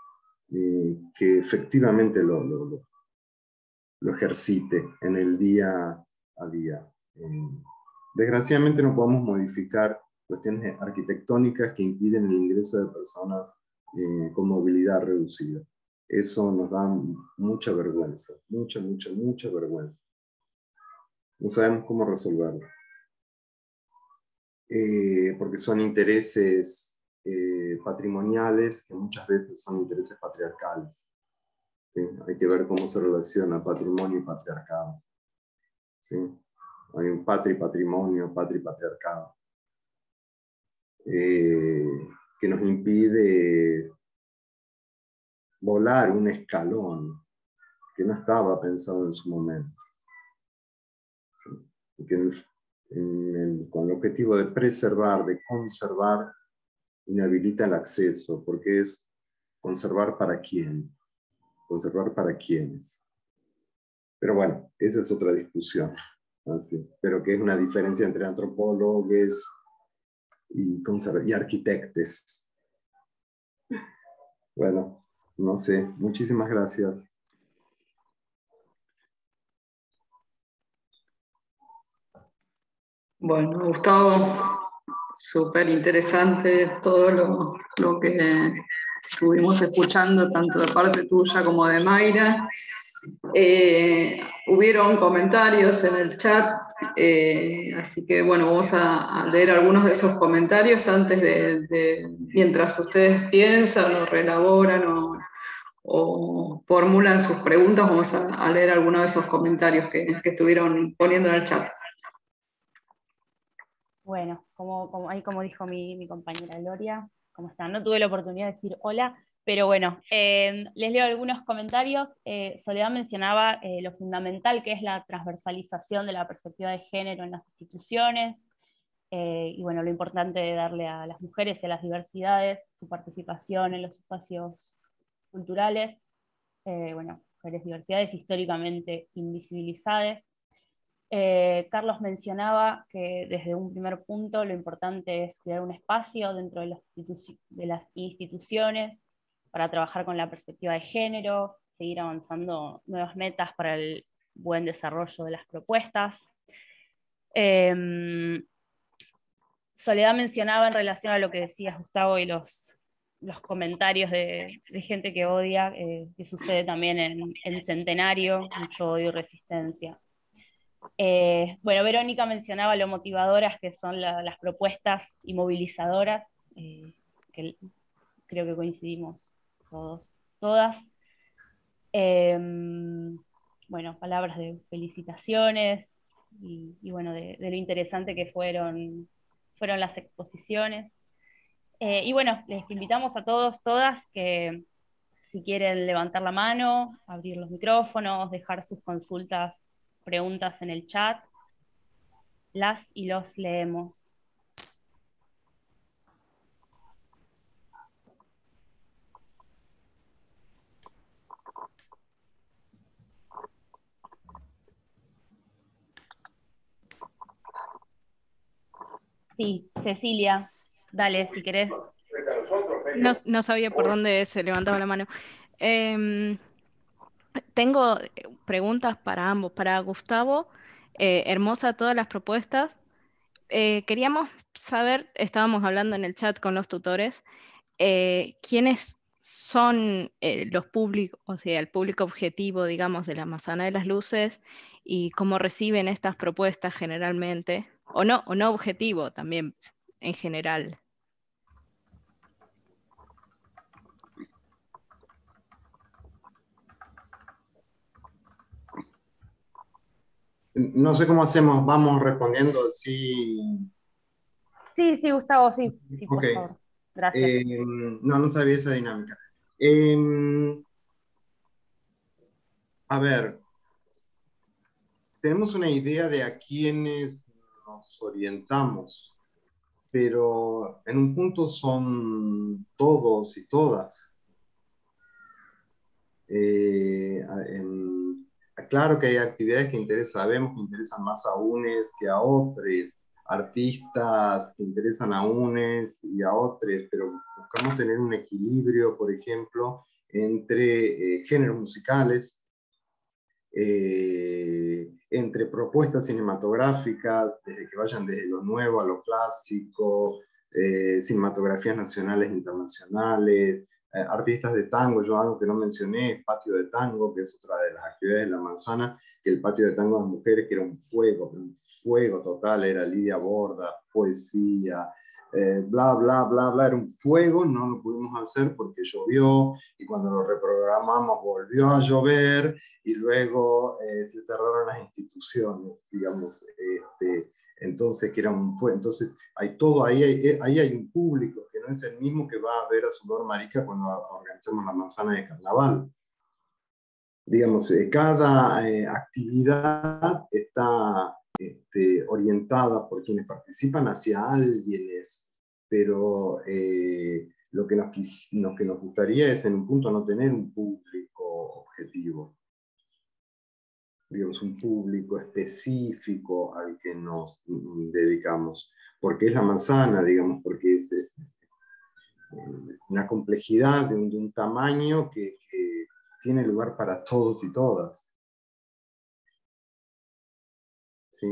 que efectivamente lo ejercite en el día a día. Desgraciadamente no podemos modificar cuestiones arquitectónicas que impiden el ingreso de personas con movilidad reducida. Eso nos da mucha vergüenza, mucha vergüenza. No sabemos cómo resolverlo. Porque son intereses patrimoniales que muchas veces son intereses patriarcales. ¿Sí? Hay que ver cómo se relaciona patrimonio y patriarcado. ¿Sí? Hay un patrimonio, patriarcado, que nos impide volar un escalón que no estaba pensado en su momento. ¿Sí? Que con el objetivo de preservar, de conservar, inhabilita el acceso, porque es conservar para quién, conservar para quiénes. Pero bueno, esa es otra discusión, ¿sí? Pero que es una diferencia entre antropólogos y arquitectos. Bueno, no sé, muchísimas gracias. Bueno, Gustavo, súper interesante todo lo que estuvimos escuchando, tanto de parte tuya como de Mayra. Hubieron comentarios en el chat, así que bueno, vamos a leer algunos de esos comentarios antes mientras ustedes piensan o reelaboran o formulan sus preguntas, vamos a leer algunos de esos comentarios que estuvieron poniendo en el chat. Bueno, como dijo mi compañera Gloria, ¿cómo están? No tuve la oportunidad de decir hola, Pero bueno, les leo algunos comentarios. Soledad mencionaba lo fundamental que es la transversalización de la perspectiva de género en las instituciones, y bueno, lo importante de darle a las mujeres y a las diversidades su participación en los espacios culturales. Bueno, mujeres, diversidades históricamente invisibilizadas. Carlos mencionaba que desde un primer punto lo importante es crear un espacio dentro de las instituciones para trabajar con la perspectiva de género, seguir avanzando nuevas metas para el buen desarrollo de las propuestas. Soledad mencionaba en relación a lo que decía Gustavo y los comentarios de gente que odia, que sucede también en Centenario, mucho odio y resistencia. Bueno, Verónica mencionaba lo motivadoras que son las propuestas y movilizadoras, que creo que coincidimos todos, todas. Bueno, palabras de felicitaciones y bueno, de lo interesante que fueron las exposiciones. Y bueno, les invitamos a todos, todas, que si quieren levantar la mano, abrir los micrófonos, dejar sus consultas, preguntas en el chat, las y los leemos. Sí, Cecilia, dale, si querés. No sabía por dónde se levantaba la mano. Tengo preguntas para ambos. Para Gustavo, hermosa todas las propuestas. Queríamos saber, estábamos hablando en el chat con los tutores, quiénes son los públicos, o sea, el público objetivo, digamos, de la Manzana de las Luces y cómo reciben estas propuestas generalmente, o no objetivo también en general. No sé cómo hacemos, vamos respondiendo así. Sí, Gustavo, sí, por Ok. favor. Gracias. No sabía esa dinámica. A ver, tenemos una idea de a quiénes nos orientamos, pero en un punto son todos y todas. Claro que hay actividades que sabemos que interesan más a unes que a otros, artistas que interesan a unes y a otros, pero buscamos tener un equilibrio, por ejemplo, entre géneros musicales, entre propuestas cinematográficas, desde que vayan desde lo nuevo a lo clásico, cinematografías nacionales e internacionales, artistas de tango. Yo algo que no mencioné es patio de tango, que es otra de las actividades de la Manzana, que el patio de tango de las mujeres, que era un fuego total, era Lidia Borda, poesía, bla, bla, bla, bla, era un fuego. No lo pudimos hacer porque llovió, y cuando lo reprogramamos volvió a llover, y luego se cerraron las instituciones, digamos, entonces, entonces hay todo, ahí hay un público que no es el mismo que va a ver a Sudor Marica cuando organizamos la Manzana de Carnaval. Digamos, cada actividad está orientada por quienes participan hacia alguienes, pero lo que nos gustaría es en un punto no tener un público objetivo, digamos, un público específico al que nos dedicamos, porque es la Manzana, digamos, porque es una complejidad de un tamaño que tiene lugar para todos y todas. ¿Sí?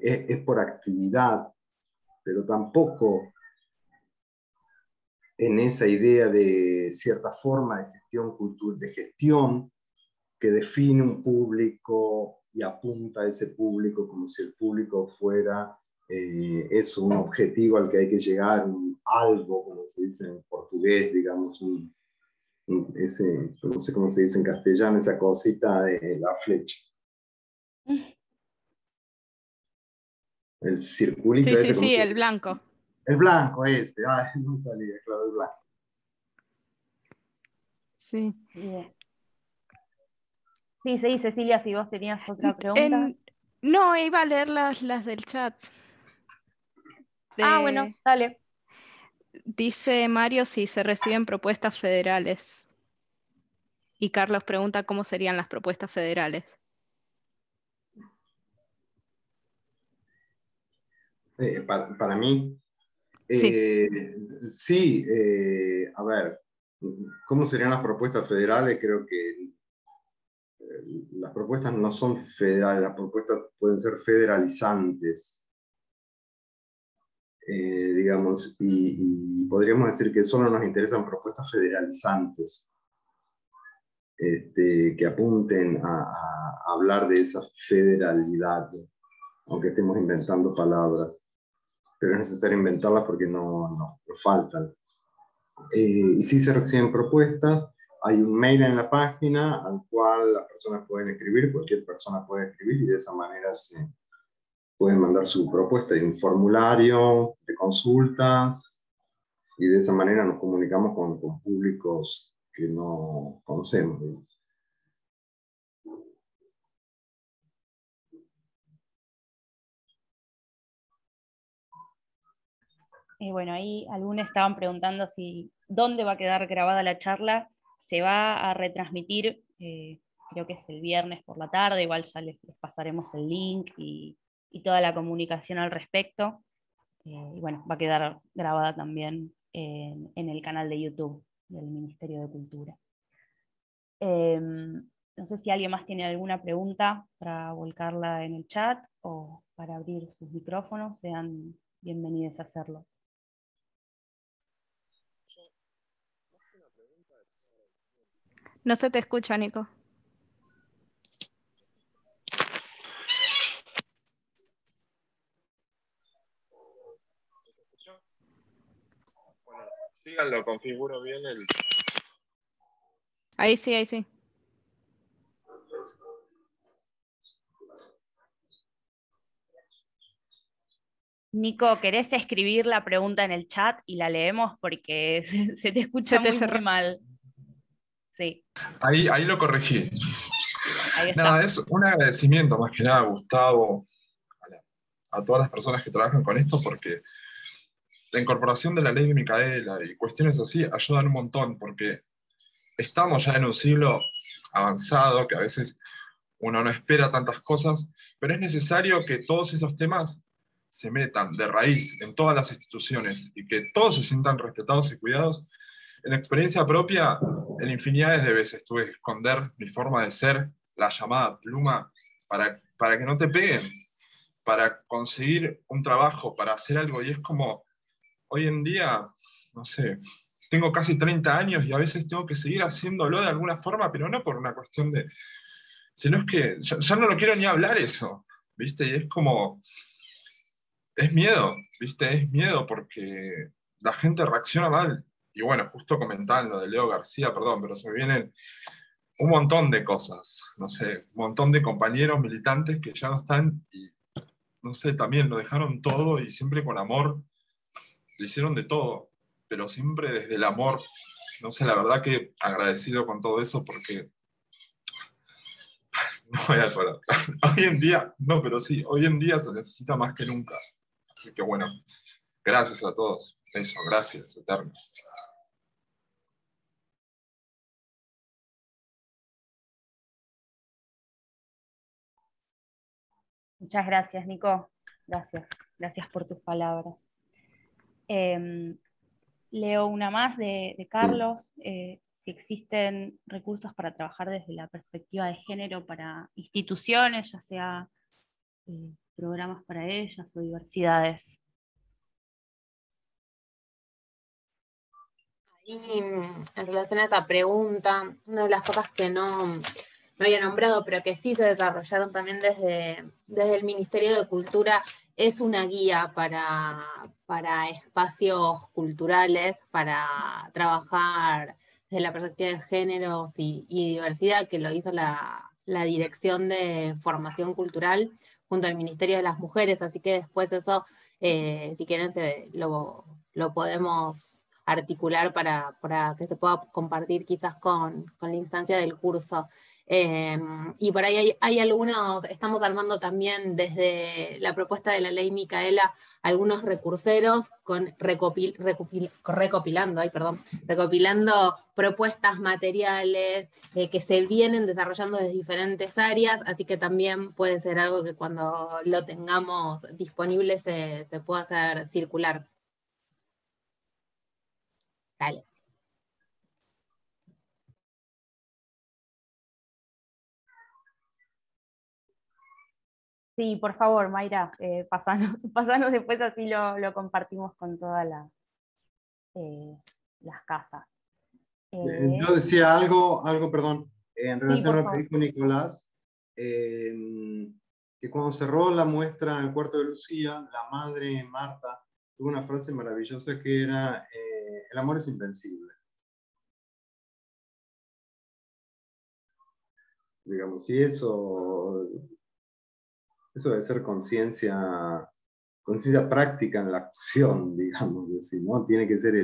Es por actividad, pero tampoco en esa idea de cierta forma de gestión que define un público y apunta a ese público como si el público fuera eso, un objetivo al que hay que llegar, un algo, como se dice en portugués, digamos, ese, no sé cómo se dice en castellano, esa cosita de la flecha. El circulito ese. Sí, el blanco. El blanco ese, no salía, claro, el blanco. Sí. Bien. Sí, Cecilia, si vos tenías otra pregunta. No, iba a leer las del chat. Bueno, dale. Dice Mario si se reciben propuestas federales. Y Carlos pregunta cómo serían las propuestas federales. Para mí, sí, a ver, ¿cómo serían las propuestas federales? Creo que las propuestas no son federales, las propuestas pueden ser federalizantes, digamos, y podríamos decir que solo nos interesan propuestas federalizantes, que apunten a hablar de esa federalidad, aunque estemos inventando palabras, pero es necesario inventarlas porque nos faltan. Y si se reciben propuestas, hay un mail en la página al cual las personas pueden escribir, cualquier persona puede escribir y de esa manera se pueden mandar su propuesta. Hay un formulario de consultas y de esa manera nos comunicamos con públicos que no conocemos. Bueno, ahí algunos estaban preguntando dónde va a quedar grabada la charla. Se va a retransmitir, creo que es el viernes por la tarde, igual ya les pasaremos el link y toda la comunicación al respecto. Y bueno, va a quedar grabada también en el canal de YouTube del Ministerio de Cultura. No sé si alguien más tiene alguna pregunta para volcarla en el chat o para abrir sus micrófonos, sean bienvenidos a hacerlo. No se te escucha, Nico. Bueno, síganlo, configuro bien el... Ahí sí, ahí sí. Nico, ¿querés escribir la pregunta en el chat y la leemos? Porque se te escucha muy mal. Sí. Ahí lo corregí. Ahí está. Nada, es un agradecimiento más que nada, Gustavo, a todas las personas que trabajan con esto, porque la incorporación de la ley de Micaela y cuestiones así ayudan un montón, porque estamos ya en un siglo avanzado, que a veces uno no espera tantas cosas, pero es necesario que todos esos temas se metan de raíz en todas las instituciones y que todos se sientan respetados y cuidados. En experiencia propia, en infinidades de veces tuve que esconder mi forma de ser, la llamada pluma, para que no te peguen, para conseguir un trabajo, para hacer algo. Y es como, hoy en día, no sé, tengo casi 30 años y a veces tengo que seguir haciéndolo de alguna forma, pero no por una cuestión de... Sino es que ya no lo quiero ni hablar eso, ¿viste? Y es como... Es miedo, ¿viste? Es miedo porque la gente reacciona mal. Y bueno, justo comentaban lo de Leo García, perdón, pero se me vienen un montón de cosas. No sé, un montón de compañeros militantes que ya no están y, no sé, también lo dejaron todo y siempre con amor. Le hicieron de todo, pero siempre desde el amor. No sé, la verdad que agradecido con todo eso porque... No voy a llorar. Hoy en día, no, pero sí, hoy en día se necesita más que nunca. Así que bueno, gracias a todos. Eso, gracias, eternas. Muchas gracias, Nico. Gracias por tus palabras. Leo una más de Carlos. Si existen recursos para trabajar desde la perspectiva de género para instituciones, ya sea programas para ellas o diversidades. Y en relación a esa pregunta, una de las cosas que no había nombrado, pero que sí se desarrollaron también desde el Ministerio de Cultura, es una guía para espacios culturales, para trabajar desde la perspectiva de géneros y diversidad, que lo hizo la Dirección de Formación Cultural junto al Ministerio de las Mujeres, así que después eso, si quieren, lo podemos articular para que se pueda compartir quizás con la instancia del curso. Y por ahí hay algunos, estamos armando también desde la propuesta de la ley Micaela algunos recurseros recopilando propuestas materiales que se vienen desarrollando desde diferentes áreas, así que también puede ser algo que cuando lo tengamos disponible se pueda hacer circular. Dale. Sí, por favor, Mayra, pasanos después, así lo compartimos con todas las casas. Yo decía algo, perdón, en relación a lo que dijo Nicolás, que cuando cerró la muestra en el cuarto de Lucía, la madre Marta tuvo una frase maravillosa que era, el amor es invencible. Digamos, y eso debe ser conciencia práctica en la acción, digamos, decir, ¿no? Tiene que ser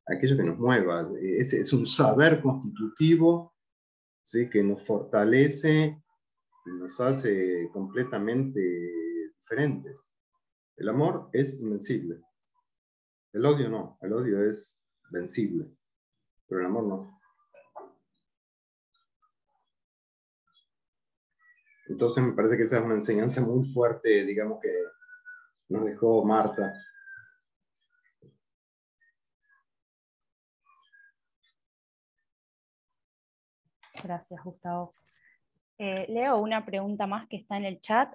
aquello que nos mueva, es un saber constitutivo, ¿sí? Que nos fortalece y nos hace completamente diferentes. El amor es invencible. El odio no, el odio es vencible, pero el amor no. Entonces me parece que esa es una enseñanza muy fuerte, digamos, que nos dejó Marta. Gracias, Gustavo. Leo una pregunta más que está en el chat.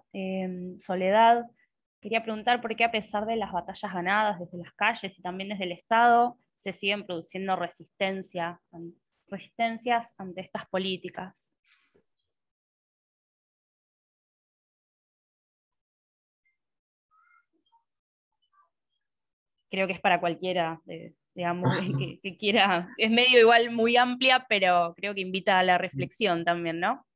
Soledad quería preguntar por qué, a pesar de las batallas ganadas desde las calles y también desde el Estado, se siguen produciendo resistencias ante estas políticas. Creo que es para cualquiera, digamos, que quiera. Es medio igual muy amplia, pero creo que invita a la reflexión también, ¿no?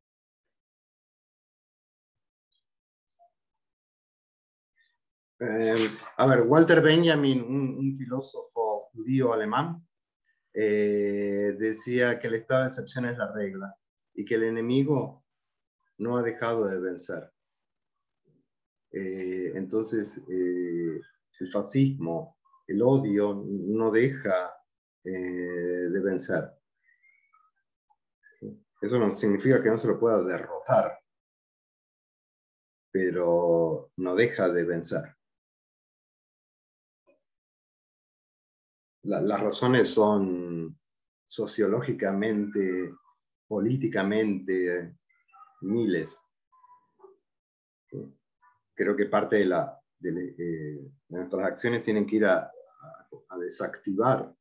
A ver, Walter Benjamin, un filósofo judío alemán, decía que el estado de excepción es la regla y que el enemigo no ha dejado de vencer. Entonces, el fascismo, el odio no deja de vencer. Eso no significa que no se lo pueda derrotar, pero no deja de vencer. Las razones son sociológicamente, políticamente, miles. Creo que parte de nuestras acciones tienen que ir a desactivar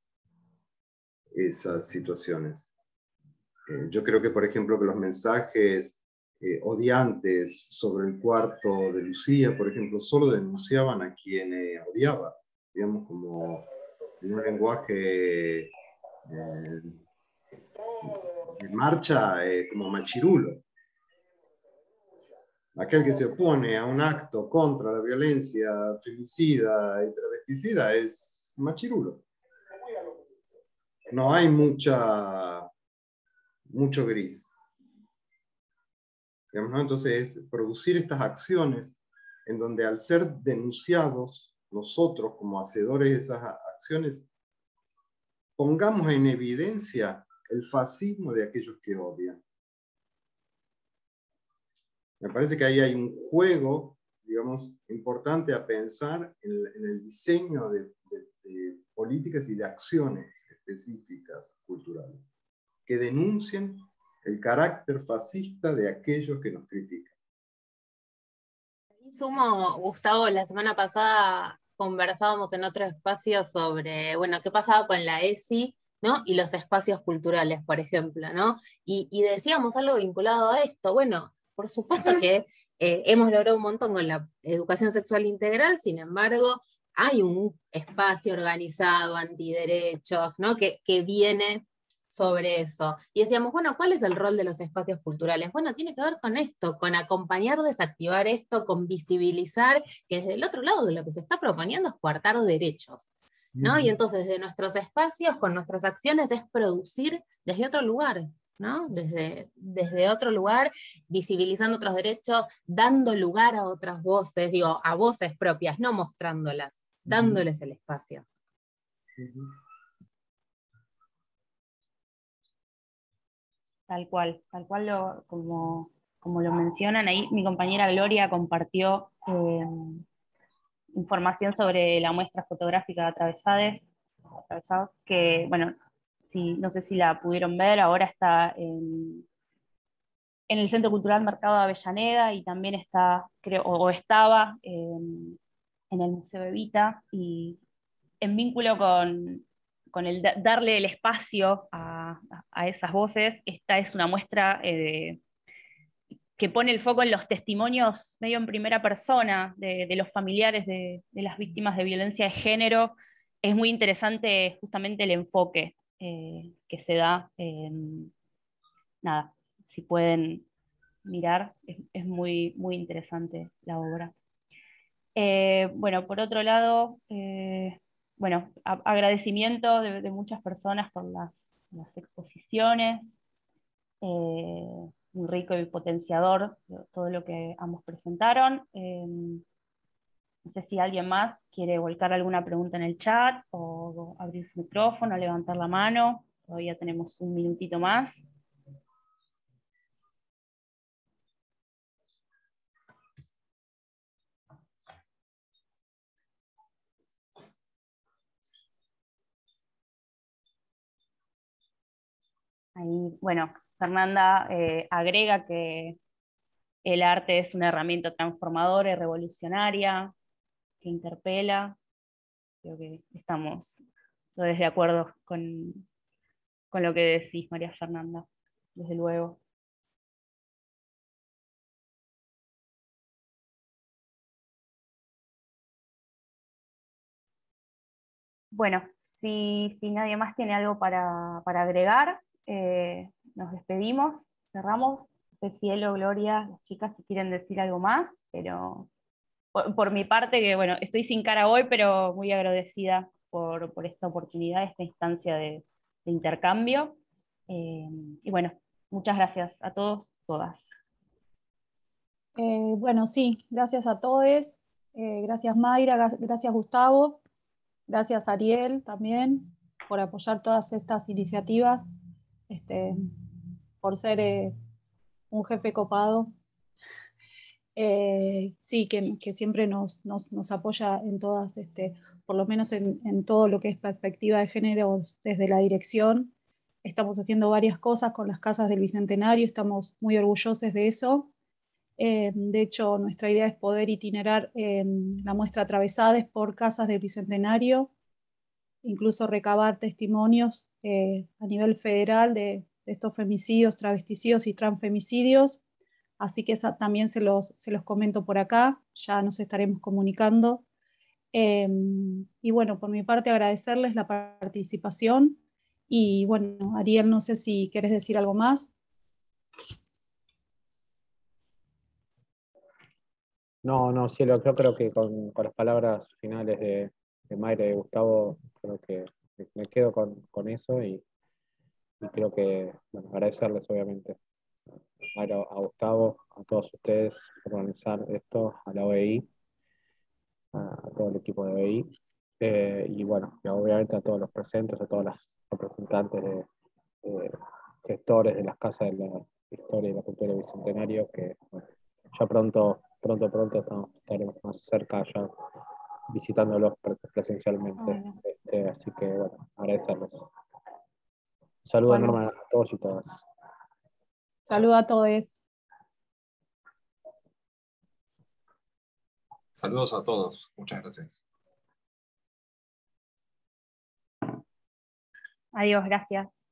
esas situaciones. Yo creo que, por ejemplo, que los mensajes odiantes sobre el cuarto de Lucía, por ejemplo, solo denunciaban a quien odiaba, digamos, como en un lenguaje de marcha como machirulo. Aquel que se opone a un acto contra la violencia femicida y travesticida es machirulo. No hay mucho gris. Digamos, ¿no? Entonces, producir estas acciones en donde, al ser denunciados nosotros como hacedores de esas acciones, pongamos en evidencia el fascismo de aquellos que odian. Me parece que ahí hay un juego, digamos, importante a pensar en el diseño de políticas y de acciones específicas culturales que denuncien el carácter fascista de aquellos que nos critican. Sumo, Gustavo, la semana pasada conversábamos en otro espacio sobre, bueno, qué pasaba con la ESI, ¿no? Y los espacios culturales, por ejemplo, ¿no? Y decíamos algo vinculado a esto. Bueno, por supuesto que hemos logrado un montón con la educación sexual integral, sin embargo, hay un espacio organizado antiderechos, ¿no? Que viene sobre eso. Y decíamos, bueno, ¿cuál es el rol de los espacios culturales? Bueno, tiene que ver con esto, con acompañar, desactivar esto, con visibilizar que desde el otro lado de lo que se está proponiendo es coartar derechos. ¿no? Y entonces de nuestros espacios, con nuestras acciones, es producir desde otro lugar, ¿no? Desde otro lugar, visibilizando otros derechos, dando lugar a otras voces, digo, a voces propias, no mostrándolas, dándoles el espacio. Tal cual como lo mencionan ahí, mi compañera Gloria compartió información sobre la muestra fotográfica de Atravesados, que, bueno, no sé si la pudieron ver, ahora está en el Centro Cultural Mercado de Avellaneda, y también está, creo, o estaba en el Museo Evita, y en vínculo con el darle el espacio a esas voces, esta es una muestra que pone el foco en los testimonios medio en primera persona de los familiares de las víctimas de violencia de género. Es muy interesante justamente el enfoque que se da. Nada, si pueden mirar, es muy, muy interesante la obra. Bueno, por otro lado, bueno, agradecimiento de muchas personas por las exposiciones, muy rico y potenciador todo lo que ambos presentaron. No sé si alguien más quiere volcar alguna pregunta en el chat, o abrir su micrófono, levantar la mano. Todavía tenemos un minutito más. Ahí, bueno, Fernanda agrega que el arte es una herramienta transformadora y revolucionaria, que interpela. Creo que estamos todos de acuerdo con lo que decís, María Fernanda, desde luego. Bueno, si nadie más tiene algo para agregar, nos despedimos, cerramos. No sé si Cielo, Gloria, las chicas, si quieren decir algo más, pero por mi parte, que bueno, estoy sin cara hoy, pero muy agradecida por esta oportunidad, esta instancia de intercambio. Y bueno, muchas gracias a todos, todas. Bueno, sí, gracias a todos. Gracias Mayra, gracias Gustavo, gracias Ariel también por apoyar todas estas iniciativas, por ser un jefe copado. Sí, que siempre nos apoya en todas, por lo menos en todo lo que es perspectiva de género desde la dirección. Estamos haciendo varias cosas con las casas del Bicentenario, estamos muy orgullosos de eso. De hecho, nuestra idea es poder itinerar la muestra Atravesadas por casas del Bicentenario, incluso recabar testimonios a nivel federal de estos femicidios, travesticidios y transfemicidios. Así que también se los comento por acá, ya nos estaremos comunicando. Y bueno, por mi parte agradecerles la participación. Y bueno, Ariel, no sé si quieres decir algo más. No, Cielo, yo creo que con las palabras finales de Mayra y de Gustavo, creo que me quedo con eso, y creo que, bueno, agradecerles obviamente a Mayra, a Gustavo, a todos ustedes por organizar esto, a la OEI, a todo el equipo de OEI, y bueno, y obviamente a todos los presentes, a todas las representantes de gestores de las casas de la historia y la cultura del Bicentenario, que bueno, ya pronto estaremos más cerca, ya visitándolos presencialmente. Así que bueno, agradecerles. Un saludo enorme a todos y todas. Saludos a todos. Saludos a todos. Muchas gracias. Adiós, gracias.